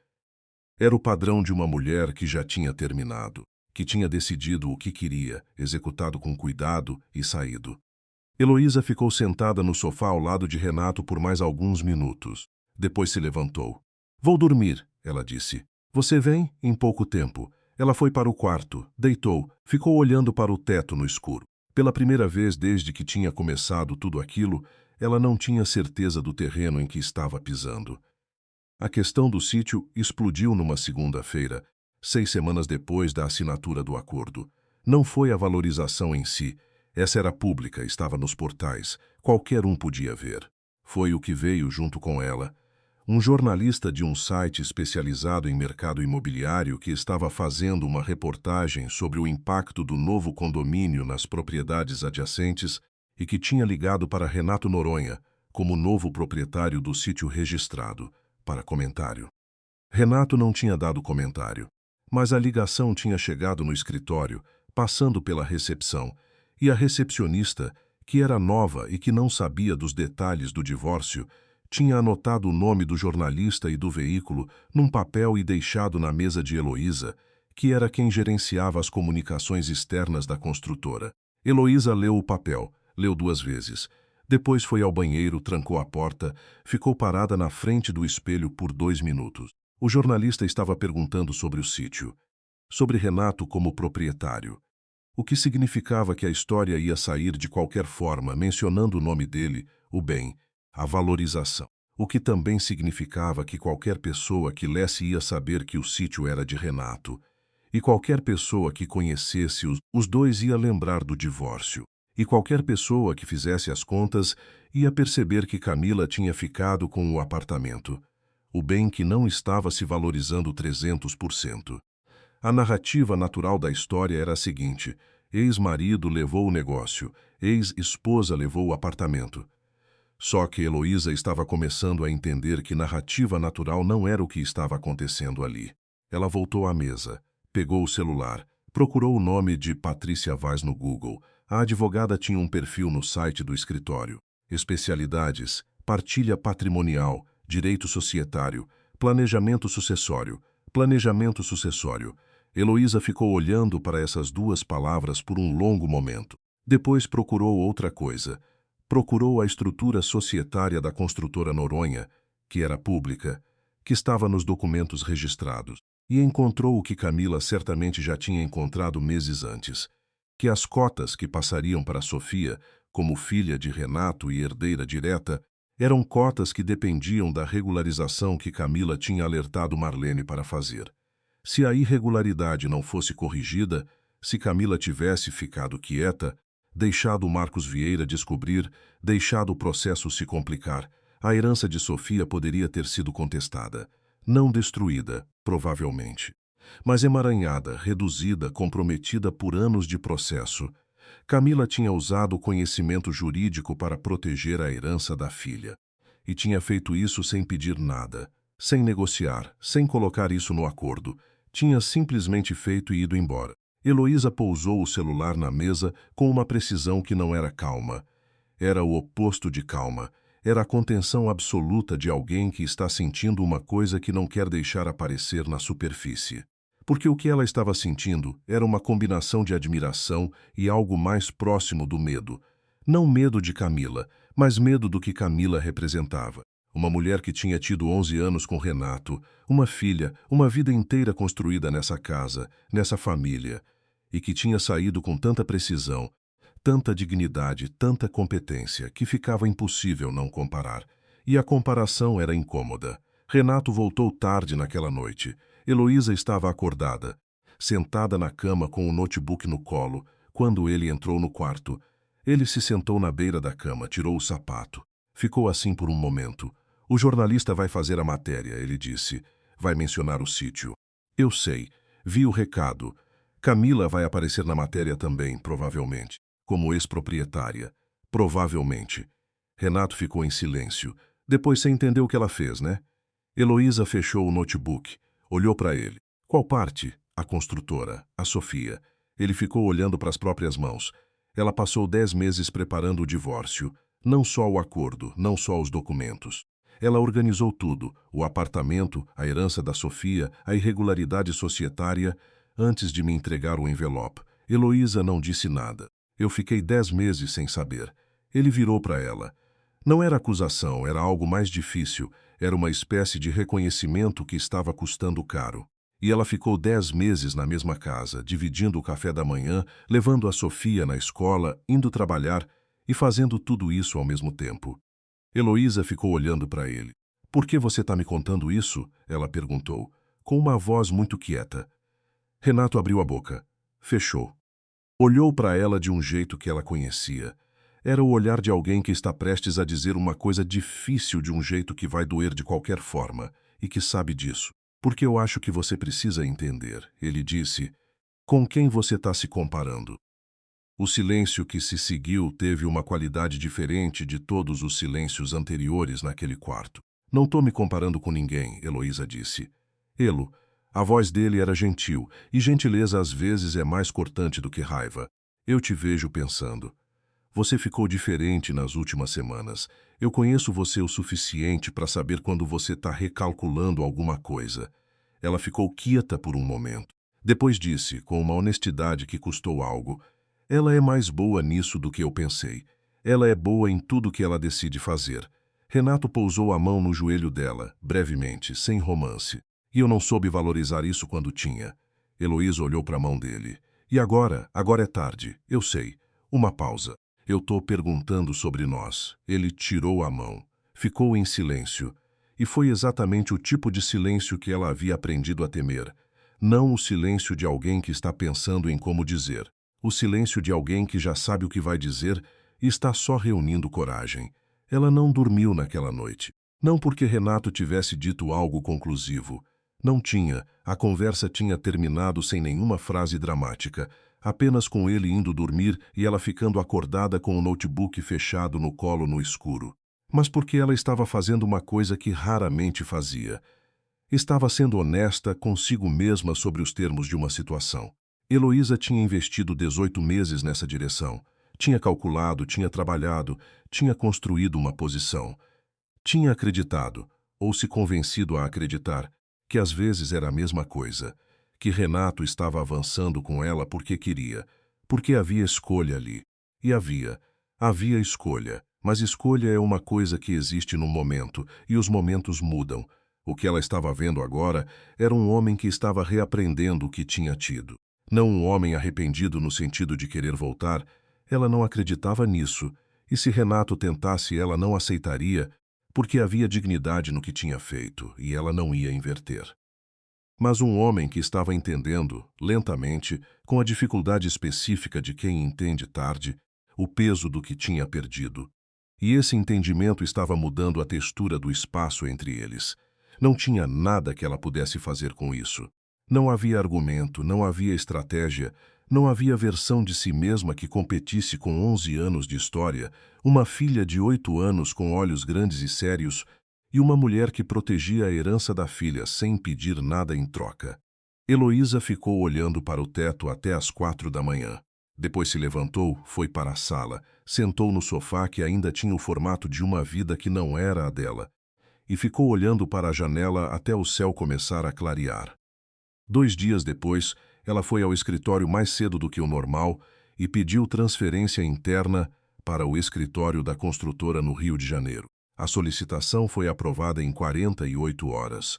Era o padrão de uma mulher que já tinha terminado, que tinha decidido o que queria, executado com cuidado e saído. Heloísa ficou sentada no sofá ao lado de Renato por mais alguns minutos. Depois se levantou. "Vou dormir", ela disse. "Você vem em pouco tempo." Ela foi para o quarto, deitou, ficou olhando para o teto no escuro. Pela primeira vez desde que tinha começado tudo aquilo, ela não tinha certeza do terreno em que estava pisando. A questão do sítio explodiu numa segunda-feira, 6 semanas depois da assinatura do acordo. Não foi a valorização em si. Essa era pública, estava nos portais. Qualquer um podia ver. Foi o que veio junto com ela. Um jornalista de um site especializado em mercado imobiliário que estava fazendo uma reportagem sobre o impacto do novo condomínio nas propriedades adjacentes e que tinha ligado para Renato Noronha, como novo proprietário do sítio registrado, para comentário. Renato não tinha dado comentário, mas a ligação tinha chegado no escritório, passando pela recepção, e a recepcionista, que era nova e que não sabia dos detalhes do divórcio, tinha anotado o nome do jornalista e do veículo num papel e deixado na mesa de Heloísa, que era quem gerenciava as comunicações externas da construtora. Heloísa leu o papel, leu 2 vezes. Depois foi ao banheiro, trancou a porta, ficou parada na frente do espelho por 2 minutos. O jornalista estava perguntando sobre o sítio, sobre Renato como proprietário. O que significava que a história ia sair de qualquer forma, mencionando o nome dele, o bem, a valorização. O que também significava que qualquer pessoa que lesse ia saber que o sítio era de Renato. E qualquer pessoa que conhecesse os dois ia lembrar do divórcio. E qualquer pessoa que fizesse as contas ia perceber que Camila tinha ficado com o apartamento. O bem que não estava se valorizando 300%. A narrativa natural da história era a seguinte: ex-marido levou o negócio, ex-esposa levou o apartamento. Só que Heloísa estava começando a entender que narrativa natural não era o que estava acontecendo ali. Ela voltou à mesa, pegou o celular, procurou o nome de Patrícia Vaz no Google. A advogada tinha um perfil no site do escritório. Especialidades: partilha patrimonial, direito societário, planejamento sucessório. Planejamento sucessório. Heloísa ficou olhando para essas 2 palavras por um longo momento. Depois procurou outra coisa. Procurou a estrutura societária da construtora Noronha, que era pública, que estava nos documentos registrados, e encontrou o que Camila certamente já tinha encontrado meses antes, que as cotas que passariam para Sofia, como filha de Renato e herdeira direta, eram cotas que dependiam da regularização que Camila tinha alertado Marlene para fazer. Se a irregularidade não fosse corrigida, se Camila tivesse ficado quieta, deixado Marcos Vieira descobrir, deixado o processo se complicar, a herança de Sofia poderia ter sido contestada. Não destruída, provavelmente, mas emaranhada, reduzida, comprometida por anos de processo. Camila tinha usado o conhecimento jurídico para proteger a herança da filha. E tinha feito isso sem pedir nada, sem negociar, sem colocar isso no acordo. Tinha simplesmente feito e ido embora. Heloísa pousou o celular na mesa com uma precisão que não era calma. Era o oposto de calma. Era a contenção absoluta de alguém que está sentindo uma coisa que não quer deixar aparecer na superfície. Porque o que ela estava sentindo era uma combinação de admiração e algo mais próximo do medo. Não medo de Camila, mas medo do que Camila representava. Uma mulher que tinha tido 11 anos com Renato, uma filha, uma vida inteira construída nessa casa, nessa família, e que tinha saído com tanta precisão, tanta dignidade, tanta competência, que ficava impossível não comparar. E a comparação era incômoda. Renato voltou tarde naquela noite. Heloísa estava acordada, sentada na cama com o notebook no colo, quando ele entrou no quarto. Ele se sentou na beira da cama, tirou o sapato. Ficou assim por um momento. "O jornalista vai fazer a matéria", ele disse. "Vai mencionar o sítio." "Eu sei. Vi o recado. Camila vai aparecer na matéria também, provavelmente, como ex-proprietária. Provavelmente." Renato ficou em silêncio. "Depois você entendeu o que ela fez, né?" Heloísa fechou o notebook. Olhou para ele. "Qual parte?" "A construtora, a Sofia." Ele ficou olhando para as próprias mãos. Ela passou 10 meses preparando o divórcio, não só o acordo, não só os documentos. Ela organizou tudo, o apartamento, a herança da Sofia, a irregularidade societária, antes de me entregar o envelope. Heloísa não disse nada. Eu fiquei 10 meses sem saber. Ele virou para ela. Não era acusação, era algo mais difícil. Era uma espécie de reconhecimento que estava custando caro. E ela ficou 10 meses na mesma casa, dividindo o café da manhã, levando a Sofia na escola, indo trabalhar e fazendo tudo isso ao mesmo tempo. Heloísa ficou olhando para ele. Por que você está me contando isso? Ela perguntou, com uma voz muito quieta. Renato abriu a boca. Fechou. Olhou para ela de um jeito que ela conhecia. Era o olhar de alguém que está prestes a dizer uma coisa difícil de um jeito que vai doer de qualquer forma, e que sabe disso. Porque eu acho que você precisa entender, ele disse. Com quem você está se comparando? O silêncio que se seguiu teve uma qualidade diferente de todos os silêncios anteriores naquele quarto. Não estou me comparando com ninguém, Heloísa disse. Elo, a voz dele era gentil, e gentileza às vezes é mais cortante do que raiva. Eu te vejo pensando. Você ficou diferente nas últimas semanas. Eu conheço você o suficiente para saber quando você está recalculando alguma coisa. Ela ficou quieta por um momento. Depois disse, com uma honestidade que custou algo, ela é mais boa nisso do que eu pensei. Ela é boa em tudo que ela decide fazer. Renato pousou a mão no joelho dela, brevemente, sem romance. E eu não soube valorizar isso quando tinha. Heloísa olhou para a mão dele. E agora? Agora é tarde. Eu sei. Uma pausa. Eu estou perguntando sobre nós. Ele tirou a mão. Ficou em silêncio. E foi exatamente o tipo de silêncio que ela havia aprendido a temer. Não o silêncio de alguém que está pensando em como dizer. O silêncio de alguém que já sabe o que vai dizer e está só reunindo coragem. Ela não dormiu naquela noite. Não porque Renato tivesse dito algo conclusivo. Não tinha. A conversa tinha terminado sem nenhuma frase dramática, apenas com ele indo dormir e ela ficando acordada com o notebook fechado no colo no escuro. Mas porque ela estava fazendo uma coisa que raramente fazia. Estava sendo honesta consigo mesma sobre os termos de uma situação. Heloísa tinha investido 18 meses nessa direção. Tinha calculado, tinha trabalhado, tinha construído uma posição. Tinha acreditado, ou se convencido a acreditar, que às vezes era a mesma coisa, que Renato estava avançando com ela porque queria, porque havia escolha ali. E havia escolha, mas escolha é uma coisa que existe no momento, e os momentos mudam. O que ela estava vendo agora era um homem que estava reaprendendo o que tinha tido. Não um homem arrependido no sentido de querer voltar. Ela não acreditava nisso, e se Renato tentasse, ela não aceitaria, porque havia dignidade no que tinha feito, e ela não ia inverter. Mas um homem que estava entendendo, lentamente, com a dificuldade específica de quem entende tarde, o peso do que tinha perdido. E esse entendimento estava mudando a textura do espaço entre eles. Não tinha nada que ela pudesse fazer com isso. Não havia argumento, não havia estratégia, não havia versão de si mesma que competisse com 11 anos de história, uma filha de 8 anos com olhos grandes e sérios, e uma mulher que protegia a herança da filha sem pedir nada em troca. Heloísa ficou olhando para o teto até às 4 da manhã. Depois se levantou, foi para a sala, sentou no sofá que ainda tinha o formato de uma vida que não era a dela, e ficou olhando para a janela até o céu começar a clarear. 2 dias depois, ela foi ao escritório mais cedo do que o normal e pediu transferência interna para o escritório da construtora no Rio de Janeiro. A solicitação foi aprovada em 48 horas.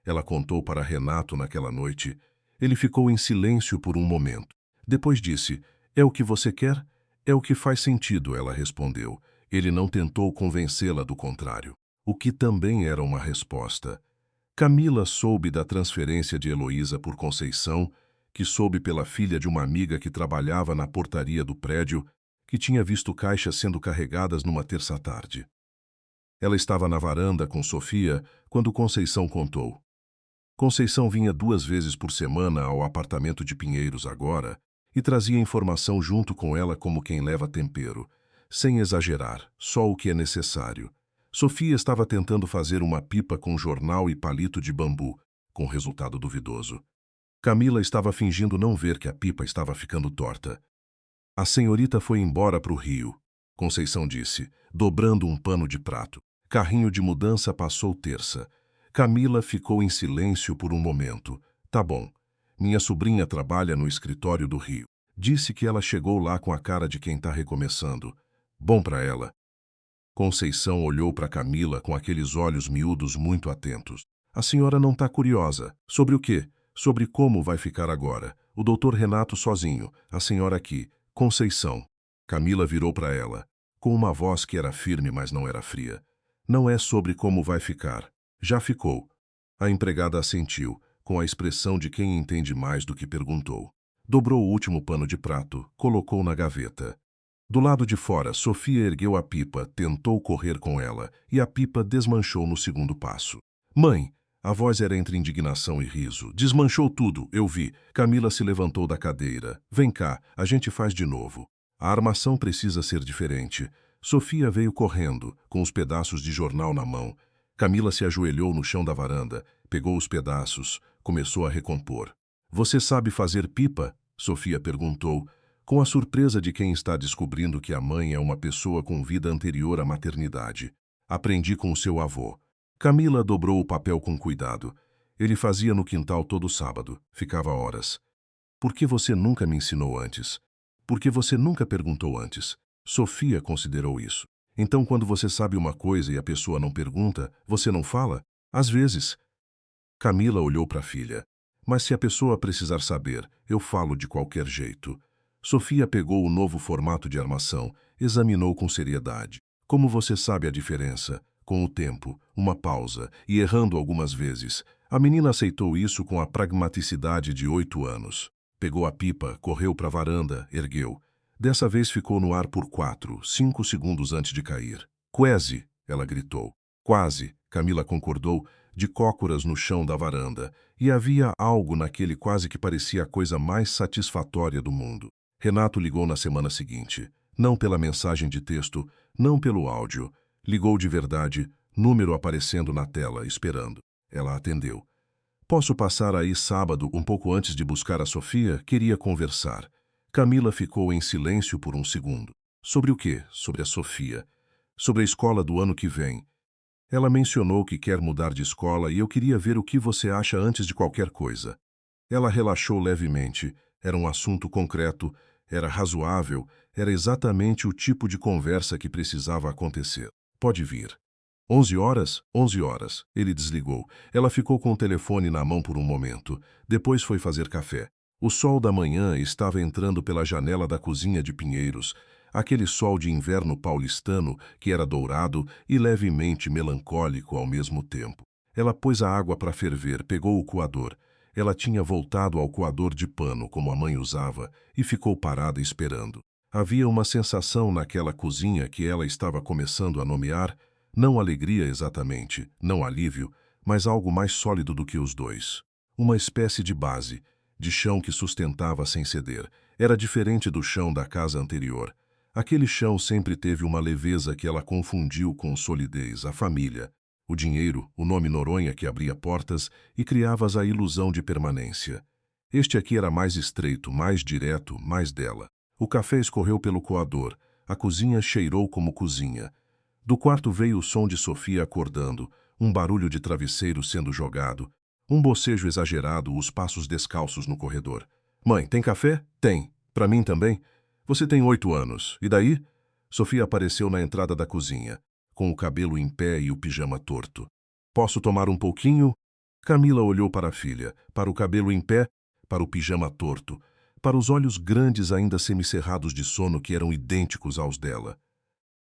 Ela contou para Renato naquela noite. Ele ficou em silêncio por um momento. Depois disse, é o que você quer? É o que faz sentido, ela respondeu. Ele não tentou convencê-la do contrário. O que também era uma resposta. Camila soube da transferência de Heloísa por Conceição, que soube pela filha de uma amiga que trabalhava na portaria do prédio, que tinha visto caixas sendo carregadas numa terça-tarde. Ela estava na varanda com Sofia quando Conceição contou. Conceição vinha 2 vezes por semana ao apartamento de Pinheiros agora e trazia informação junto com ela como quem leva tempero, sem exagerar, só o que é necessário. Sofia estava tentando fazer uma pipa com jornal e palito de bambu, com resultado duvidoso. Camila estava fingindo não ver que a pipa estava ficando torta. A senhorita foi embora para o Rio, Conceição disse, dobrando um pano de prato. Carrinho de mudança passou terça. Camila ficou em silêncio por um momento. Tá bom. Minha sobrinha trabalha no escritório do Rio. Disse que ela chegou lá com a cara de quem está recomeçando. Bom para ela. Conceição olhou para Camila com aqueles olhos miúdos muito atentos. A senhora não está curiosa. Sobre o quê? Sobre como vai ficar agora. O doutor Renato sozinho, a senhora aqui. Conceição. Camila virou para ela, com uma voz que era firme, mas não era fria. Não é sobre como vai ficar. Já ficou. A empregada assentiu, com a expressão de quem entende mais do que perguntou. Dobrou o último pano de prato, colocou na gaveta. Do lado de fora, Sofia ergueu a pipa, tentou correr com ela, e a pipa desmanchou no segundo passo. Mãe! A voz era entre indignação e riso. Desmanchou tudo, eu vi. Camila se levantou da cadeira. Vem cá, a gente faz de novo. A armação precisa ser diferente. Sofia veio correndo, com os pedaços de jornal na mão. Camila se ajoelhou no chão da varanda, pegou os pedaços, começou a recompor. Você sabe fazer pipa? Sofia perguntou, com a surpresa de quem está descobrindo que a mãe é uma pessoa com vida anterior à maternidade. Aprendi com o seu avô. Camila dobrou o papel com cuidado. Ele fazia no quintal todo sábado. Ficava horas. Por que você nunca me ensinou antes? Por que você nunca perguntou antes? Sofia considerou isso. Então, quando você sabe uma coisa e a pessoa não pergunta, você não fala? Às vezes. Camila olhou para a filha. Mas se a pessoa precisar saber, eu falo de qualquer jeito. Sofia pegou o novo formato de armação, examinou com seriedade. Como você sabe a diferença? Com o tempo, uma pausa, e errando algumas vezes. A menina aceitou isso com a pragmaticidade de 8 anos. Pegou a pipa, correu para a varanda, ergueu. Dessa vez ficou no ar por 4, 5 segundos antes de cair. Quase, ela gritou. Quase, Camila concordou, de cócoras no chão da varanda. E havia algo naquele quase que parecia a coisa mais satisfatória do mundo. Renato ligou na semana seguinte. Não pela mensagem de texto, não pelo áudio. Ligou de verdade, número aparecendo na tela, esperando. Ela atendeu. Posso passar aí sábado, um pouco antes de buscar a Sofia? Queria conversar. Camila ficou em silêncio por um segundo. Sobre o quê? Sobre a Sofia. Sobre a escola do ano que vem. Ela mencionou que quer mudar de escola e eu queria ver o que você acha antes de qualquer coisa. Ela relaxou levemente. Era um assunto concreto, era razoável, era exatamente o tipo de conversa que precisava acontecer. Pode vir. 11 horas? 11 horas. Ele desligou. Ela ficou com o telefone na mão por um momento. Depois foi fazer café. O sol da manhã estava entrando pela janela da cozinha de Pinheiros, aquele sol de inverno paulistano que era dourado e levemente melancólico ao mesmo tempo. Ela pôs a água para ferver, pegou o coador. Ela tinha voltado ao coador de pano, como a mãe usava, e ficou parada esperando. Havia uma sensação naquela cozinha que ela estava começando a nomear, não alegria exatamente, não alívio, mas algo mais sólido do que os dois. Uma espécie de base, de chão que sustentava sem ceder. Era diferente do chão da casa anterior. Aquele chão sempre teve uma leveza que ela confundiu com solidez, a família, o dinheiro, o nome Noronha que abria portas e criava a ilusão de permanência. Este aqui era mais estreito, mais direto, mais dela. O café escorreu pelo coador, a cozinha cheirou como cozinha. Do quarto veio o som de Sofia acordando, um barulho de travesseiro sendo jogado, um bocejo exagerado, os passos descalços no corredor. Mãe, tem café? Tem. Para mim também? Você tem 8 anos. E daí? Sofia apareceu na entrada da cozinha, com o cabelo em pé e o pijama torto. Posso tomar um pouquinho? Camila olhou para a filha, para o cabelo em pé, para o pijama torto, para os olhos grandes ainda semicerrados de sono que eram idênticos aos dela.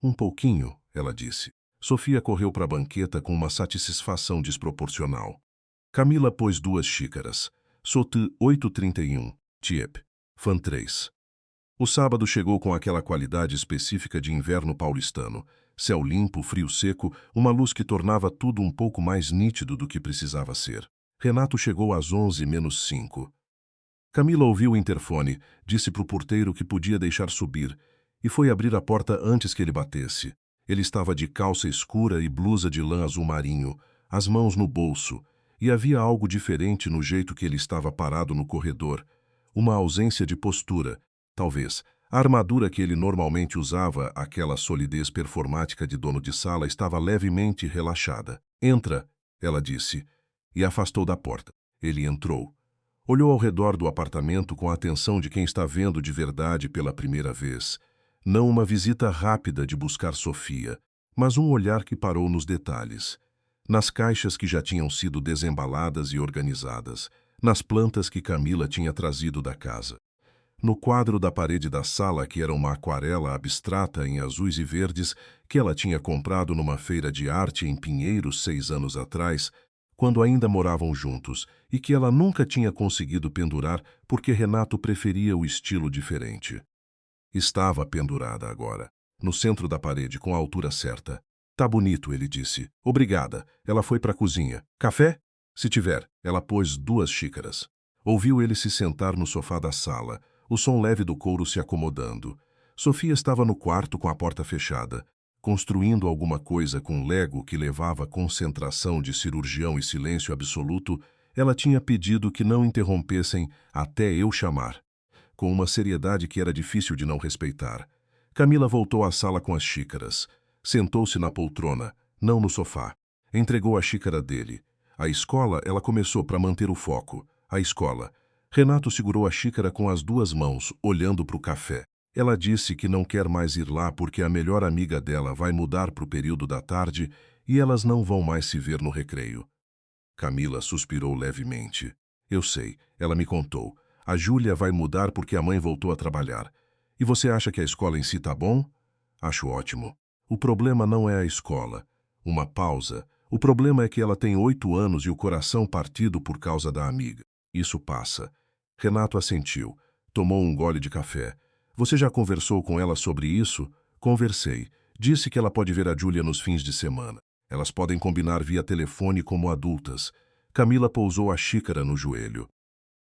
Um pouquinho, ela disse. Sofia correu para a banqueta com uma satisfação desproporcional. Camila pôs 2 xícaras. Sote 8,31. Tiep. Fan 3. O sábado chegou com aquela qualidade específica de inverno paulistano. Céu limpo, frio seco, uma luz que tornava tudo um pouco mais nítido do que precisava ser. Renato chegou às 11:05. Camila ouviu o interfone, disse para o porteiro que podia deixar subir, e foi abrir a porta antes que ele batesse. Ele estava de calça escura e blusa de lã azul marinho, as mãos no bolso, e havia algo diferente no jeito que ele estava parado no corredor, uma ausência de postura, talvez, A armadura que ele normalmente usava, aquela solidez performática de dono de sala, estava levemente relaxada. Entra, ela disse, e afastou da porta. Ele entrou. Olhou ao redor do apartamento com a atenção de quem está vendo de verdade pela primeira vez. Não uma visita rápida de buscar Sofia, mas um olhar que parou nos detalhes. Nas caixas que já tinham sido desembaladas e organizadas, nas plantas que Camila tinha trazido da casa. No quadro da parede da sala, que era uma aquarela abstrata em azuis e verdes que ela tinha comprado numa feira de arte em Pinheiros 6 anos atrás, quando ainda moravam juntos, e que ela nunca tinha conseguido pendurar porque Renato preferia o estilo diferente. Estava pendurada agora, no centro da parede, com a altura certa. Tá bonito, ele disse. Obrigada. Ela foi para a cozinha. Café? Se tiver. Ela pôs 2 xícaras. Ouviu ele se sentar no sofá da sala, o som leve do couro se acomodando. Sofia estava no quarto com a porta fechada, construindo alguma coisa com Lego que levava concentração de cirurgião e silêncio absoluto. Ela tinha pedido que não interrompessem até eu chamar, com uma seriedade que era difícil de não respeitar. Camila voltou à sala com as xícaras. Sentou-se na poltrona, não no sofá. Entregou a xícara dele. A escola, ela começou para manter o foco. A escola. Renato segurou a xícara com as 2 mãos, olhando para o café. Ela disse que não quer mais ir lá porque a melhor amiga dela vai mudar para o período da tarde e elas não vão mais se ver no recreio. Camila suspirou levemente. Eu sei, ela me contou. A Júlia vai mudar porque a mãe voltou a trabalhar. E você acha que a escola em si tá bom? Acho ótimo. O problema não é a escola. Uma pausa. O problema é que ela tem 8 anos e o coração partido por causa da amiga. Isso passa. Renato assentiu. Tomou um gole de café. Você já conversou com ela sobre isso? Conversei. Disse que ela pode ver a Júlia nos fins de semana. Elas podem combinar via telefone como adultas. Camila pousou a xícara no joelho.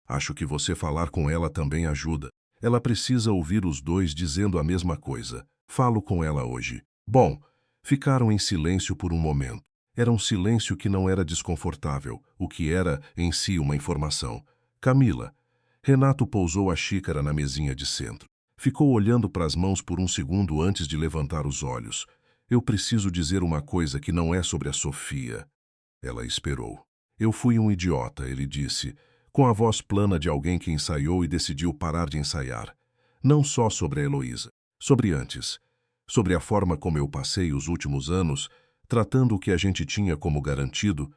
Acho que você falar com ela também ajuda. Ela precisa ouvir os 2 dizendo a mesma coisa. Falo com ela hoje. Bom, ficaram em silêncio por um momento. Era um silêncio que não era desconfortável, o que era, em si, uma informação. Camila. Renato pousou a xícara na mesinha de centro. Ficou olhando para as mãos por um segundo antes de levantar os olhos. Eu preciso dizer uma coisa que não é sobre a Sofia. Ela esperou. Eu fui um idiota, ele disse, com a voz plana de alguém que ensaiou e decidiu parar de ensaiar. Não só sobre a Heloísa, sobre antes. Sobre a forma como eu passei os últimos anos, tratando o que a gente tinha como garantido,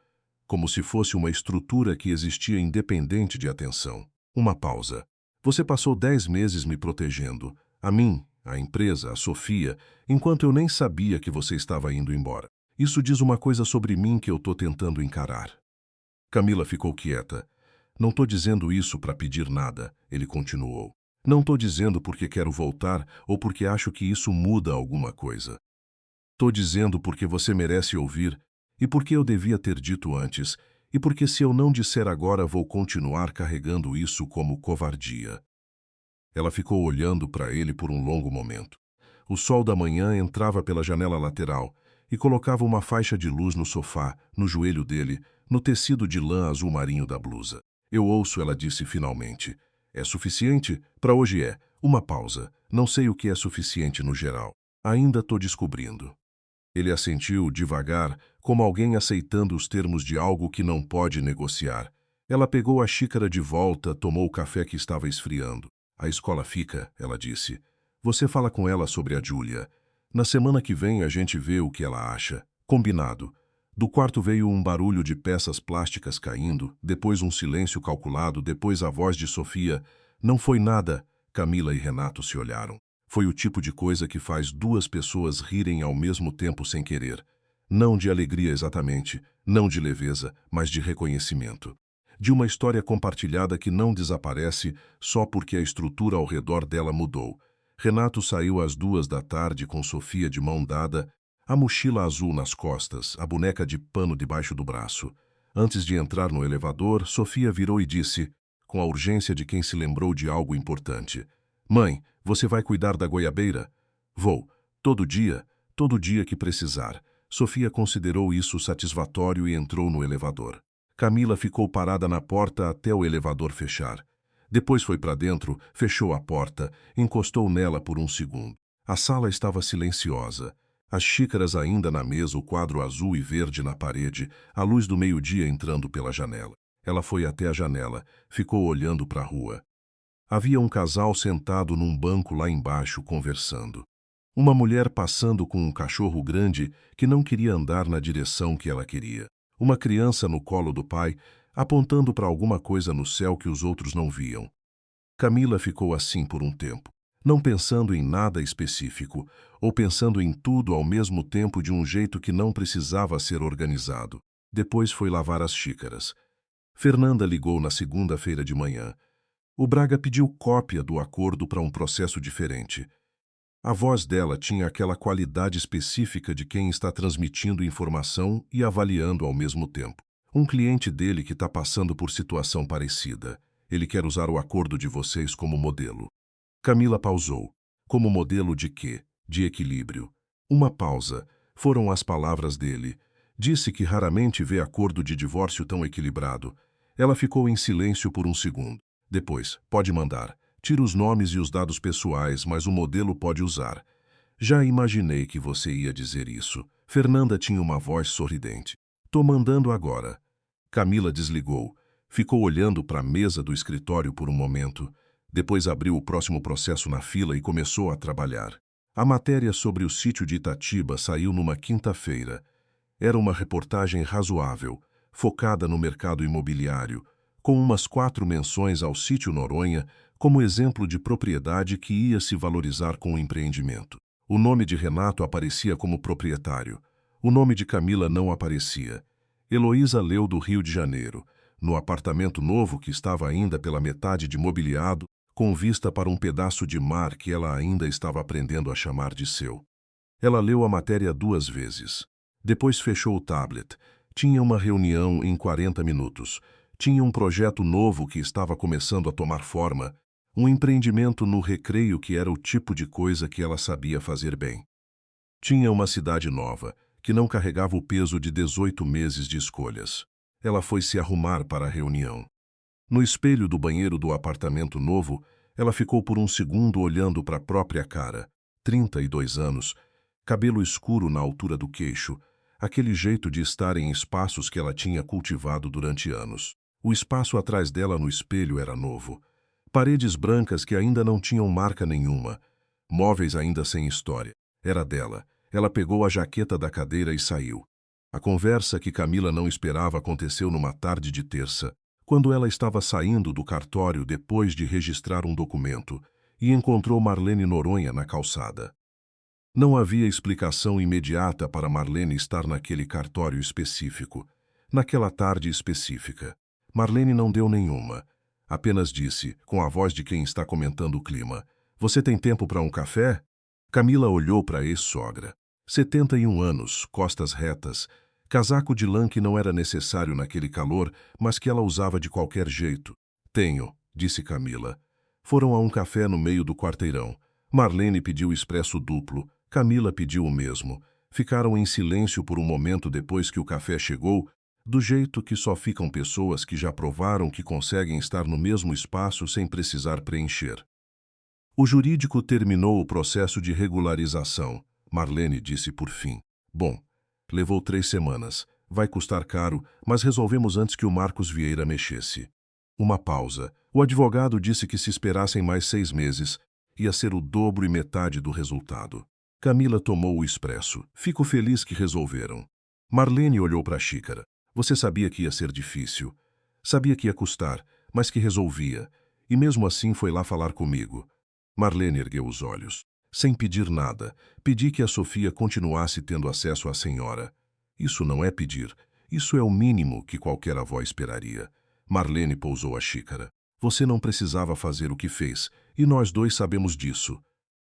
como se fosse uma estrutura que existia independente de atenção. Uma pausa. Você passou 10 meses me protegendo, a mim, a empresa, a Sofia, enquanto eu nem sabia que você estava indo embora. Isso diz uma coisa sobre mim que eu tô tentando encarar. Camila ficou quieta. Não tô dizendo isso para pedir nada, ele continuou. Não tô dizendo porque quero voltar ou porque acho que isso muda alguma coisa. Tô dizendo porque você merece ouvir e porque eu devia ter dito antes e porque se eu não disser agora vou continuar carregando isso como covardia. Ela ficou olhando para ele por um longo momento. O sol da manhã entrava pela janela lateral e colocava uma faixa de luz no sofá, no joelho dele, no tecido de lã azul marinho da blusa. Eu ouço, ela disse finalmente. É suficiente? Para hoje é. Uma pausa. Não sei o que é suficiente no geral. Ainda tô descobrindo. Ele assentiu devagar, como alguém aceitando os termos de algo que não pode negociar. Ela pegou a xícara de volta, tomou o café que estava esfriando. A escola fica, ela disse. Você fala com ela sobre a Júlia. Na semana que vem a gente vê o que ela acha. Combinado. Do quarto veio um barulho de peças plásticas caindo, depois um silêncio calculado, depois a voz de Sofia. Não foi nada. Camila e Renato se olharam. Foi o tipo de coisa que faz 2 pessoas rirem ao mesmo tempo sem querer. Não de alegria exatamente, não de leveza, mas de reconhecimento. De uma história compartilhada que não desaparece só porque a estrutura ao redor dela mudou. Renato saiu às 2 da tarde com Sofia de mão dada, a mochila azul nas costas, a boneca de pano debaixo do braço. Antes de entrar no elevador, Sofia virou e disse, com a urgência de quem se lembrou de algo importante. Mãe, você vai cuidar da goiabeira? Vou. Todo dia que precisar. Sofia considerou isso satisfatório e entrou no elevador. Camila ficou parada na porta até o elevador fechar. Depois foi para dentro, fechou a porta, encostou nela por um segundo. A sala estava silenciosa. As xícaras ainda na mesa, o quadro azul e verde na parede, a luz do meio-dia entrando pela janela. Ela foi até a janela, ficou olhando para a rua. Havia um casal sentado num banco lá embaixo, conversando. Uma mulher passando com um cachorro grande que não queria andar na direção que ela queria. Uma criança no colo do pai, apontando para alguma coisa no céu que os outros não viam. Camila ficou assim por um tempo, não pensando em nada específico, ou pensando em tudo ao mesmo tempo de um jeito que não precisava ser organizado. Depois foi lavar as xícaras. Fernanda ligou na segunda-feira de manhã. O Braga pediu cópia do acordo para um processo diferente. A voz dela tinha aquela qualidade específica de quem está transmitindo informação e avaliando ao mesmo tempo. Um cliente dele que está passando por situação parecida. Ele quer usar o acordo de vocês como modelo. Camila pausou. Como modelo de quê? De equilíbrio. Uma pausa. Foram as palavras dele. Disse que raramente vê acordo de divórcio tão equilibrado. Ela ficou em silêncio por um segundo. Depois, pode mandar. Tira os nomes e os dados pessoais, mas o modelo pode usar. Já imaginei que você ia dizer isso. Fernanda tinha uma voz sorridente. Tô mandando agora. Camila desligou. Ficou olhando para a mesa do escritório por um momento. Depois abriu o próximo processo na fila e começou a trabalhar. A matéria sobre o sítio de Itatiba saiu numa quinta-feira. Era uma reportagem razoável, focada no mercado imobiliário, com umas 4 menções ao sítio Noronha como exemplo de propriedade que ia se valorizar com o empreendimento. O nome de Renato aparecia como proprietário. O nome de Camila não aparecia. Heloísa leu do Rio de Janeiro, no apartamento novo que estava ainda pela metade de mobiliado, com vista para um pedaço de mar que ela ainda estava aprendendo a chamar de seu. Ela leu a matéria 2 vezes. Depois fechou o tablet. Tinha uma reunião em 40 minutos. Tinha um projeto novo que estava começando a tomar forma, um empreendimento no Recreio que era o tipo de coisa que ela sabia fazer bem. Tinha uma cidade nova, que não carregava o peso de 18 meses de escolhas. Ela foi se arrumar para a reunião. No espelho do banheiro do apartamento novo, ela ficou por um segundo olhando para a própria cara. 32 anos, cabelo escuro na altura do queixo, aquele jeito de estar em espaços que ela tinha cultivado durante anos. O espaço atrás dela no espelho era novo. Paredes brancas que ainda não tinham marca nenhuma. Móveis ainda sem história. Era dela. Ela pegou a jaqueta da cadeira e saiu. A conversa que Camila não esperava aconteceu numa tarde de terça, quando ela estava saindo do cartório depois de registrar um documento, e encontrou Marlene Noronha na calçada. Não havia explicação imediata para Marlene estar naquele cartório específico, naquela tarde específica. Marlene não deu nenhuma. Apenas disse, com a voz de quem está comentando o clima, "Você tem tempo para um café?" Camila olhou para a ex-sogra. 71 anos, costas retas, casaco de lã que não era necessário naquele calor, mas que ela usava de qualquer jeito. "Tenho", disse Camila. Foram a um café no meio do quarteirão. Marlene pediu expresso duplo, Camila pediu o mesmo. Ficaram em silêncio por um momento depois que o café chegou, do jeito que só ficam pessoas que já provaram que conseguem estar no mesmo espaço sem precisar preencher. O jurídico terminou o processo de regularização. Marlene disse por fim. "Bom, levou 3 semanas. Vai custar caro, mas resolvemos antes que o Marcos Vieira mexesse." Uma pausa. O advogado disse que se esperassem mais 6 meses, ia ser o dobro e metade do resultado. Camila tomou o expresso. "Fico feliz que resolveram." Marlene olhou para a xícara. "Você sabia que ia ser difícil. Sabia que ia custar, mas que resolvia. E mesmo assim foi lá falar comigo." Marlene ergueu os olhos. "Sem pedir nada, pedi que a Sofia continuasse tendo acesso à senhora." "Isso não é pedir. Isso é o mínimo que qualquer avó esperaria." Marlene pousou a xícara. "Você não precisava fazer o que fez, e nós dois sabemos disso."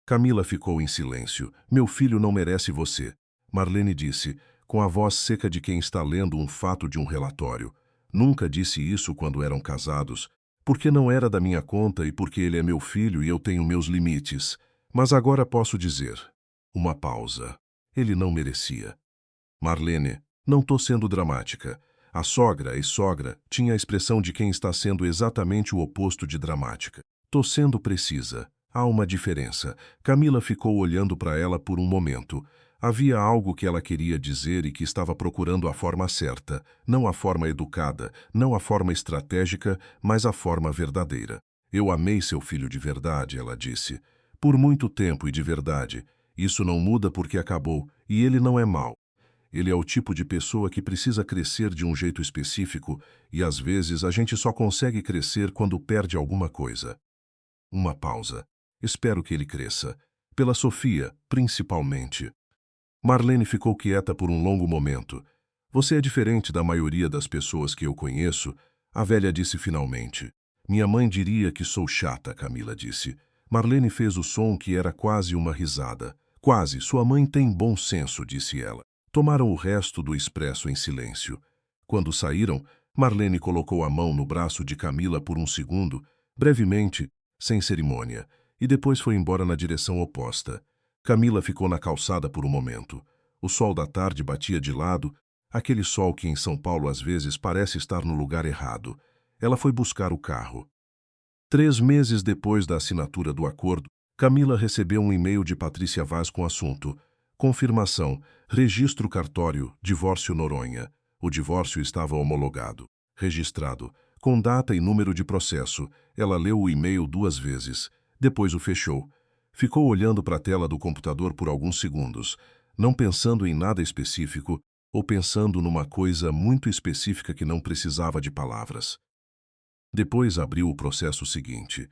Camila ficou em silêncio. "Meu filho não merece você." Marlene disse, com a voz seca de quem está lendo um fato de um relatório. "Nunca disse isso quando eram casados. Porque não era da minha conta e porque ele é meu filho e eu tenho meus limites. Mas agora posso dizer." Uma pausa. "Ele não merecia." "Marlene, não estou sendo dramática. A sogra, a ex-sogra, tinha a expressão de quem está sendo exatamente o oposto de dramática. Tô sendo precisa. Há uma diferença. Camila ficou olhando para ela por um momento. Havia algo que ela queria dizer e que estava procurando a forma certa, não a forma educada, não a forma estratégica, mas a forma verdadeira. Eu amei seu filho de verdade, ela disse. Por muito tempo e de verdade. Isso não muda porque acabou, e ele não é mau. Ele é o tipo de pessoa que precisa crescer de um jeito específico, e às vezes a gente só consegue crescer quando perde alguma coisa. Uma pausa. Espero que ele cresça. Pela Sofia, principalmente. Marlene ficou quieta por um longo momento. Você é diferente da maioria das pessoas que eu conheço, a velha disse finalmente. Minha mãe diria que sou chata, Camila disse. Marlene fez o som que era quase uma risada. Quase, sua mãe tem bom senso, disse ela. Tomaram o resto do expresso em silêncio. Quando saíram, Marlene colocou a mão no braço de Camila por um segundo, brevemente, sem cerimônia, e depois foi embora na direção oposta. Camila ficou na calçada por um momento. O sol da tarde batia de lado, aquele sol que em São Paulo às vezes parece estar no lugar errado. Ela foi buscar o carro. 3 meses depois da assinatura do acordo, Camila recebeu um e-mail de Patrícia Vaz com o assunto: confirmação, registro cartório, divórcio Noronha. O divórcio estava homologado, registrado, com data e número de processo. Ela leu o e-mail 2 vezes. Depois o fechou. Ficou olhando para a tela do computador por alguns segundos, não pensando em nada específico ou pensando numa coisa muito específica que não precisava de palavras. Depois abriu o processo seguinte.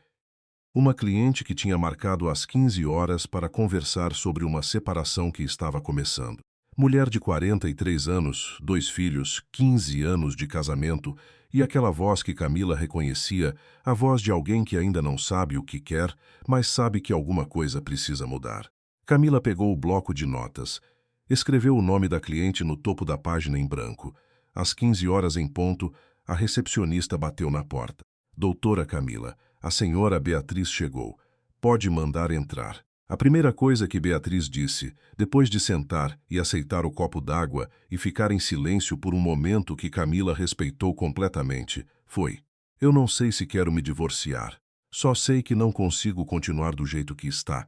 Uma cliente que tinha marcado às 15 horas para conversar sobre uma separação que estava começando. Mulher de 43 anos, 2 filhos, 15 anos de casamento e aquela voz que Camila reconhecia, a voz de alguém que ainda não sabe o que quer, mas sabe que alguma coisa precisa mudar. Camila pegou o bloco de notas. Escreveu o nome da cliente no topo da página em branco. Às 15 horas em ponto, a recepcionista bateu na porta. Doutora Camila, a senhora Beatriz chegou. Pode mandar entrar. A primeira coisa que Beatriz disse, depois de sentar e aceitar o copo d'água e ficar em silêncio por um momento que Camila respeitou completamente, foi: eu não sei se quero me divorciar. Só sei que não consigo continuar do jeito que está.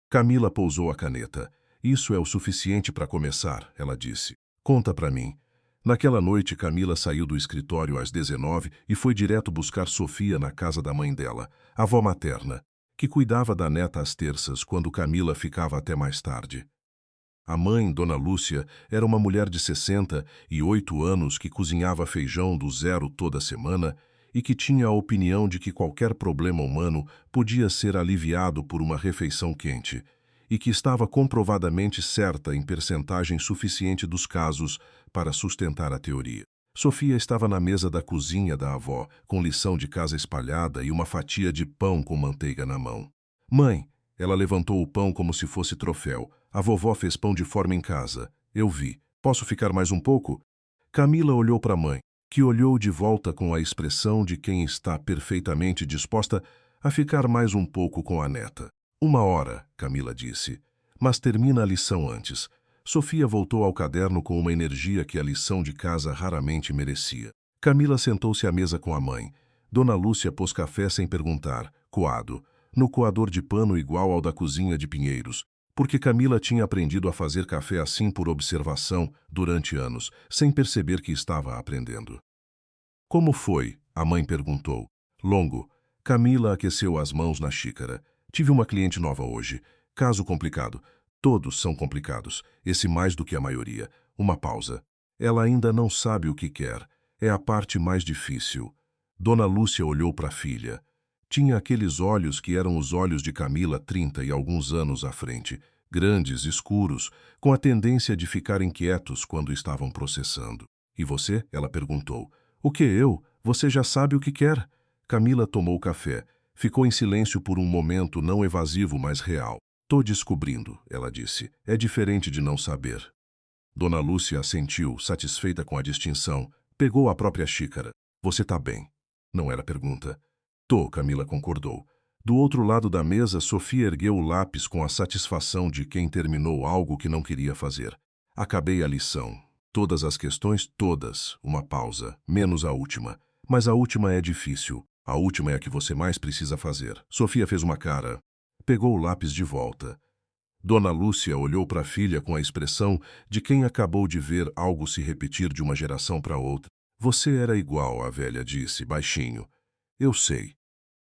Camila pousou a caneta. Isso é o suficiente para começar, ela disse. Conta para mim. Naquela noite, Camila saiu do escritório às 19 e foi direto buscar Sofia na casa da mãe dela, a avó materna, que cuidava da neta às terças quando Camila ficava até mais tarde. A mãe, Dona Lúcia, era uma mulher de 68 anos que cozinhava feijão do zero toda semana e que tinha a opinião de que qualquer problema humano podia ser aliviado por uma refeição quente, e que estava comprovadamente certa em percentagem suficiente dos casos para sustentar a teoria. Sofia estava na mesa da cozinha da avó, com lição de casa espalhada e uma fatia de pão com manteiga na mão. Mãe, ela levantou o pão como se fosse troféu. A vovó fez pão de forma em casa. Eu vi. Posso ficar mais um pouco? Camila olhou para a mãe, que olhou de volta com a expressão de quem está perfeitamente disposta a ficar mais um pouco com a neta. 1 hora, Camila disse. Mas termina a lição antes. Sofia voltou ao caderno com uma energia que a lição de casa raramente merecia. Camila sentou-se à mesa com a mãe. Dona Lúcia pôs café sem perguntar, coado, no coador de pano igual ao da cozinha de Pinheiros, porque Camila tinha aprendido a fazer café assim por observação durante anos, sem perceber que estava aprendendo. Como foi? A mãe perguntou. Longo. Camila aqueceu as mãos na xícara. Tive uma cliente nova hoje. Caso complicado. Todos são complicados. Esse mais do que a maioria. Uma pausa. Ela ainda não sabe o que quer. É a parte mais difícil. Dona Lúcia olhou para a filha. Tinha aqueles olhos que eram os olhos de Camila 30 e alguns anos à frente. Grandes, escuros, com a tendência de ficar inquietos quando estavam processando. E você? Ela perguntou. O que eu? Você já sabe o que quer? Camila tomou o café. Ficou em silêncio por um momento não evasivo, mas real. Tô descobrindo, ela disse. É diferente de não saber. Dona Lúcia assentiu, satisfeita com a distinção. Pegou a própria xícara. Você tá bem? Não era pergunta. Tô, Camila concordou. Do outro lado da mesa, Sofia ergueu o lápis com a satisfação de quem terminou algo que não queria fazer. Acabei a lição. Todas as questões, todas. Uma pausa. Menos a última. Mas a última é difícil. A última é a que você mais precisa fazer. Sofia fez uma cara. Pegou o lápis de volta. Dona Lúcia olhou para a filha com a expressão de quem acabou de ver algo se repetir de uma geração para outra. Você era igual, a velha disse, baixinho. Eu sei.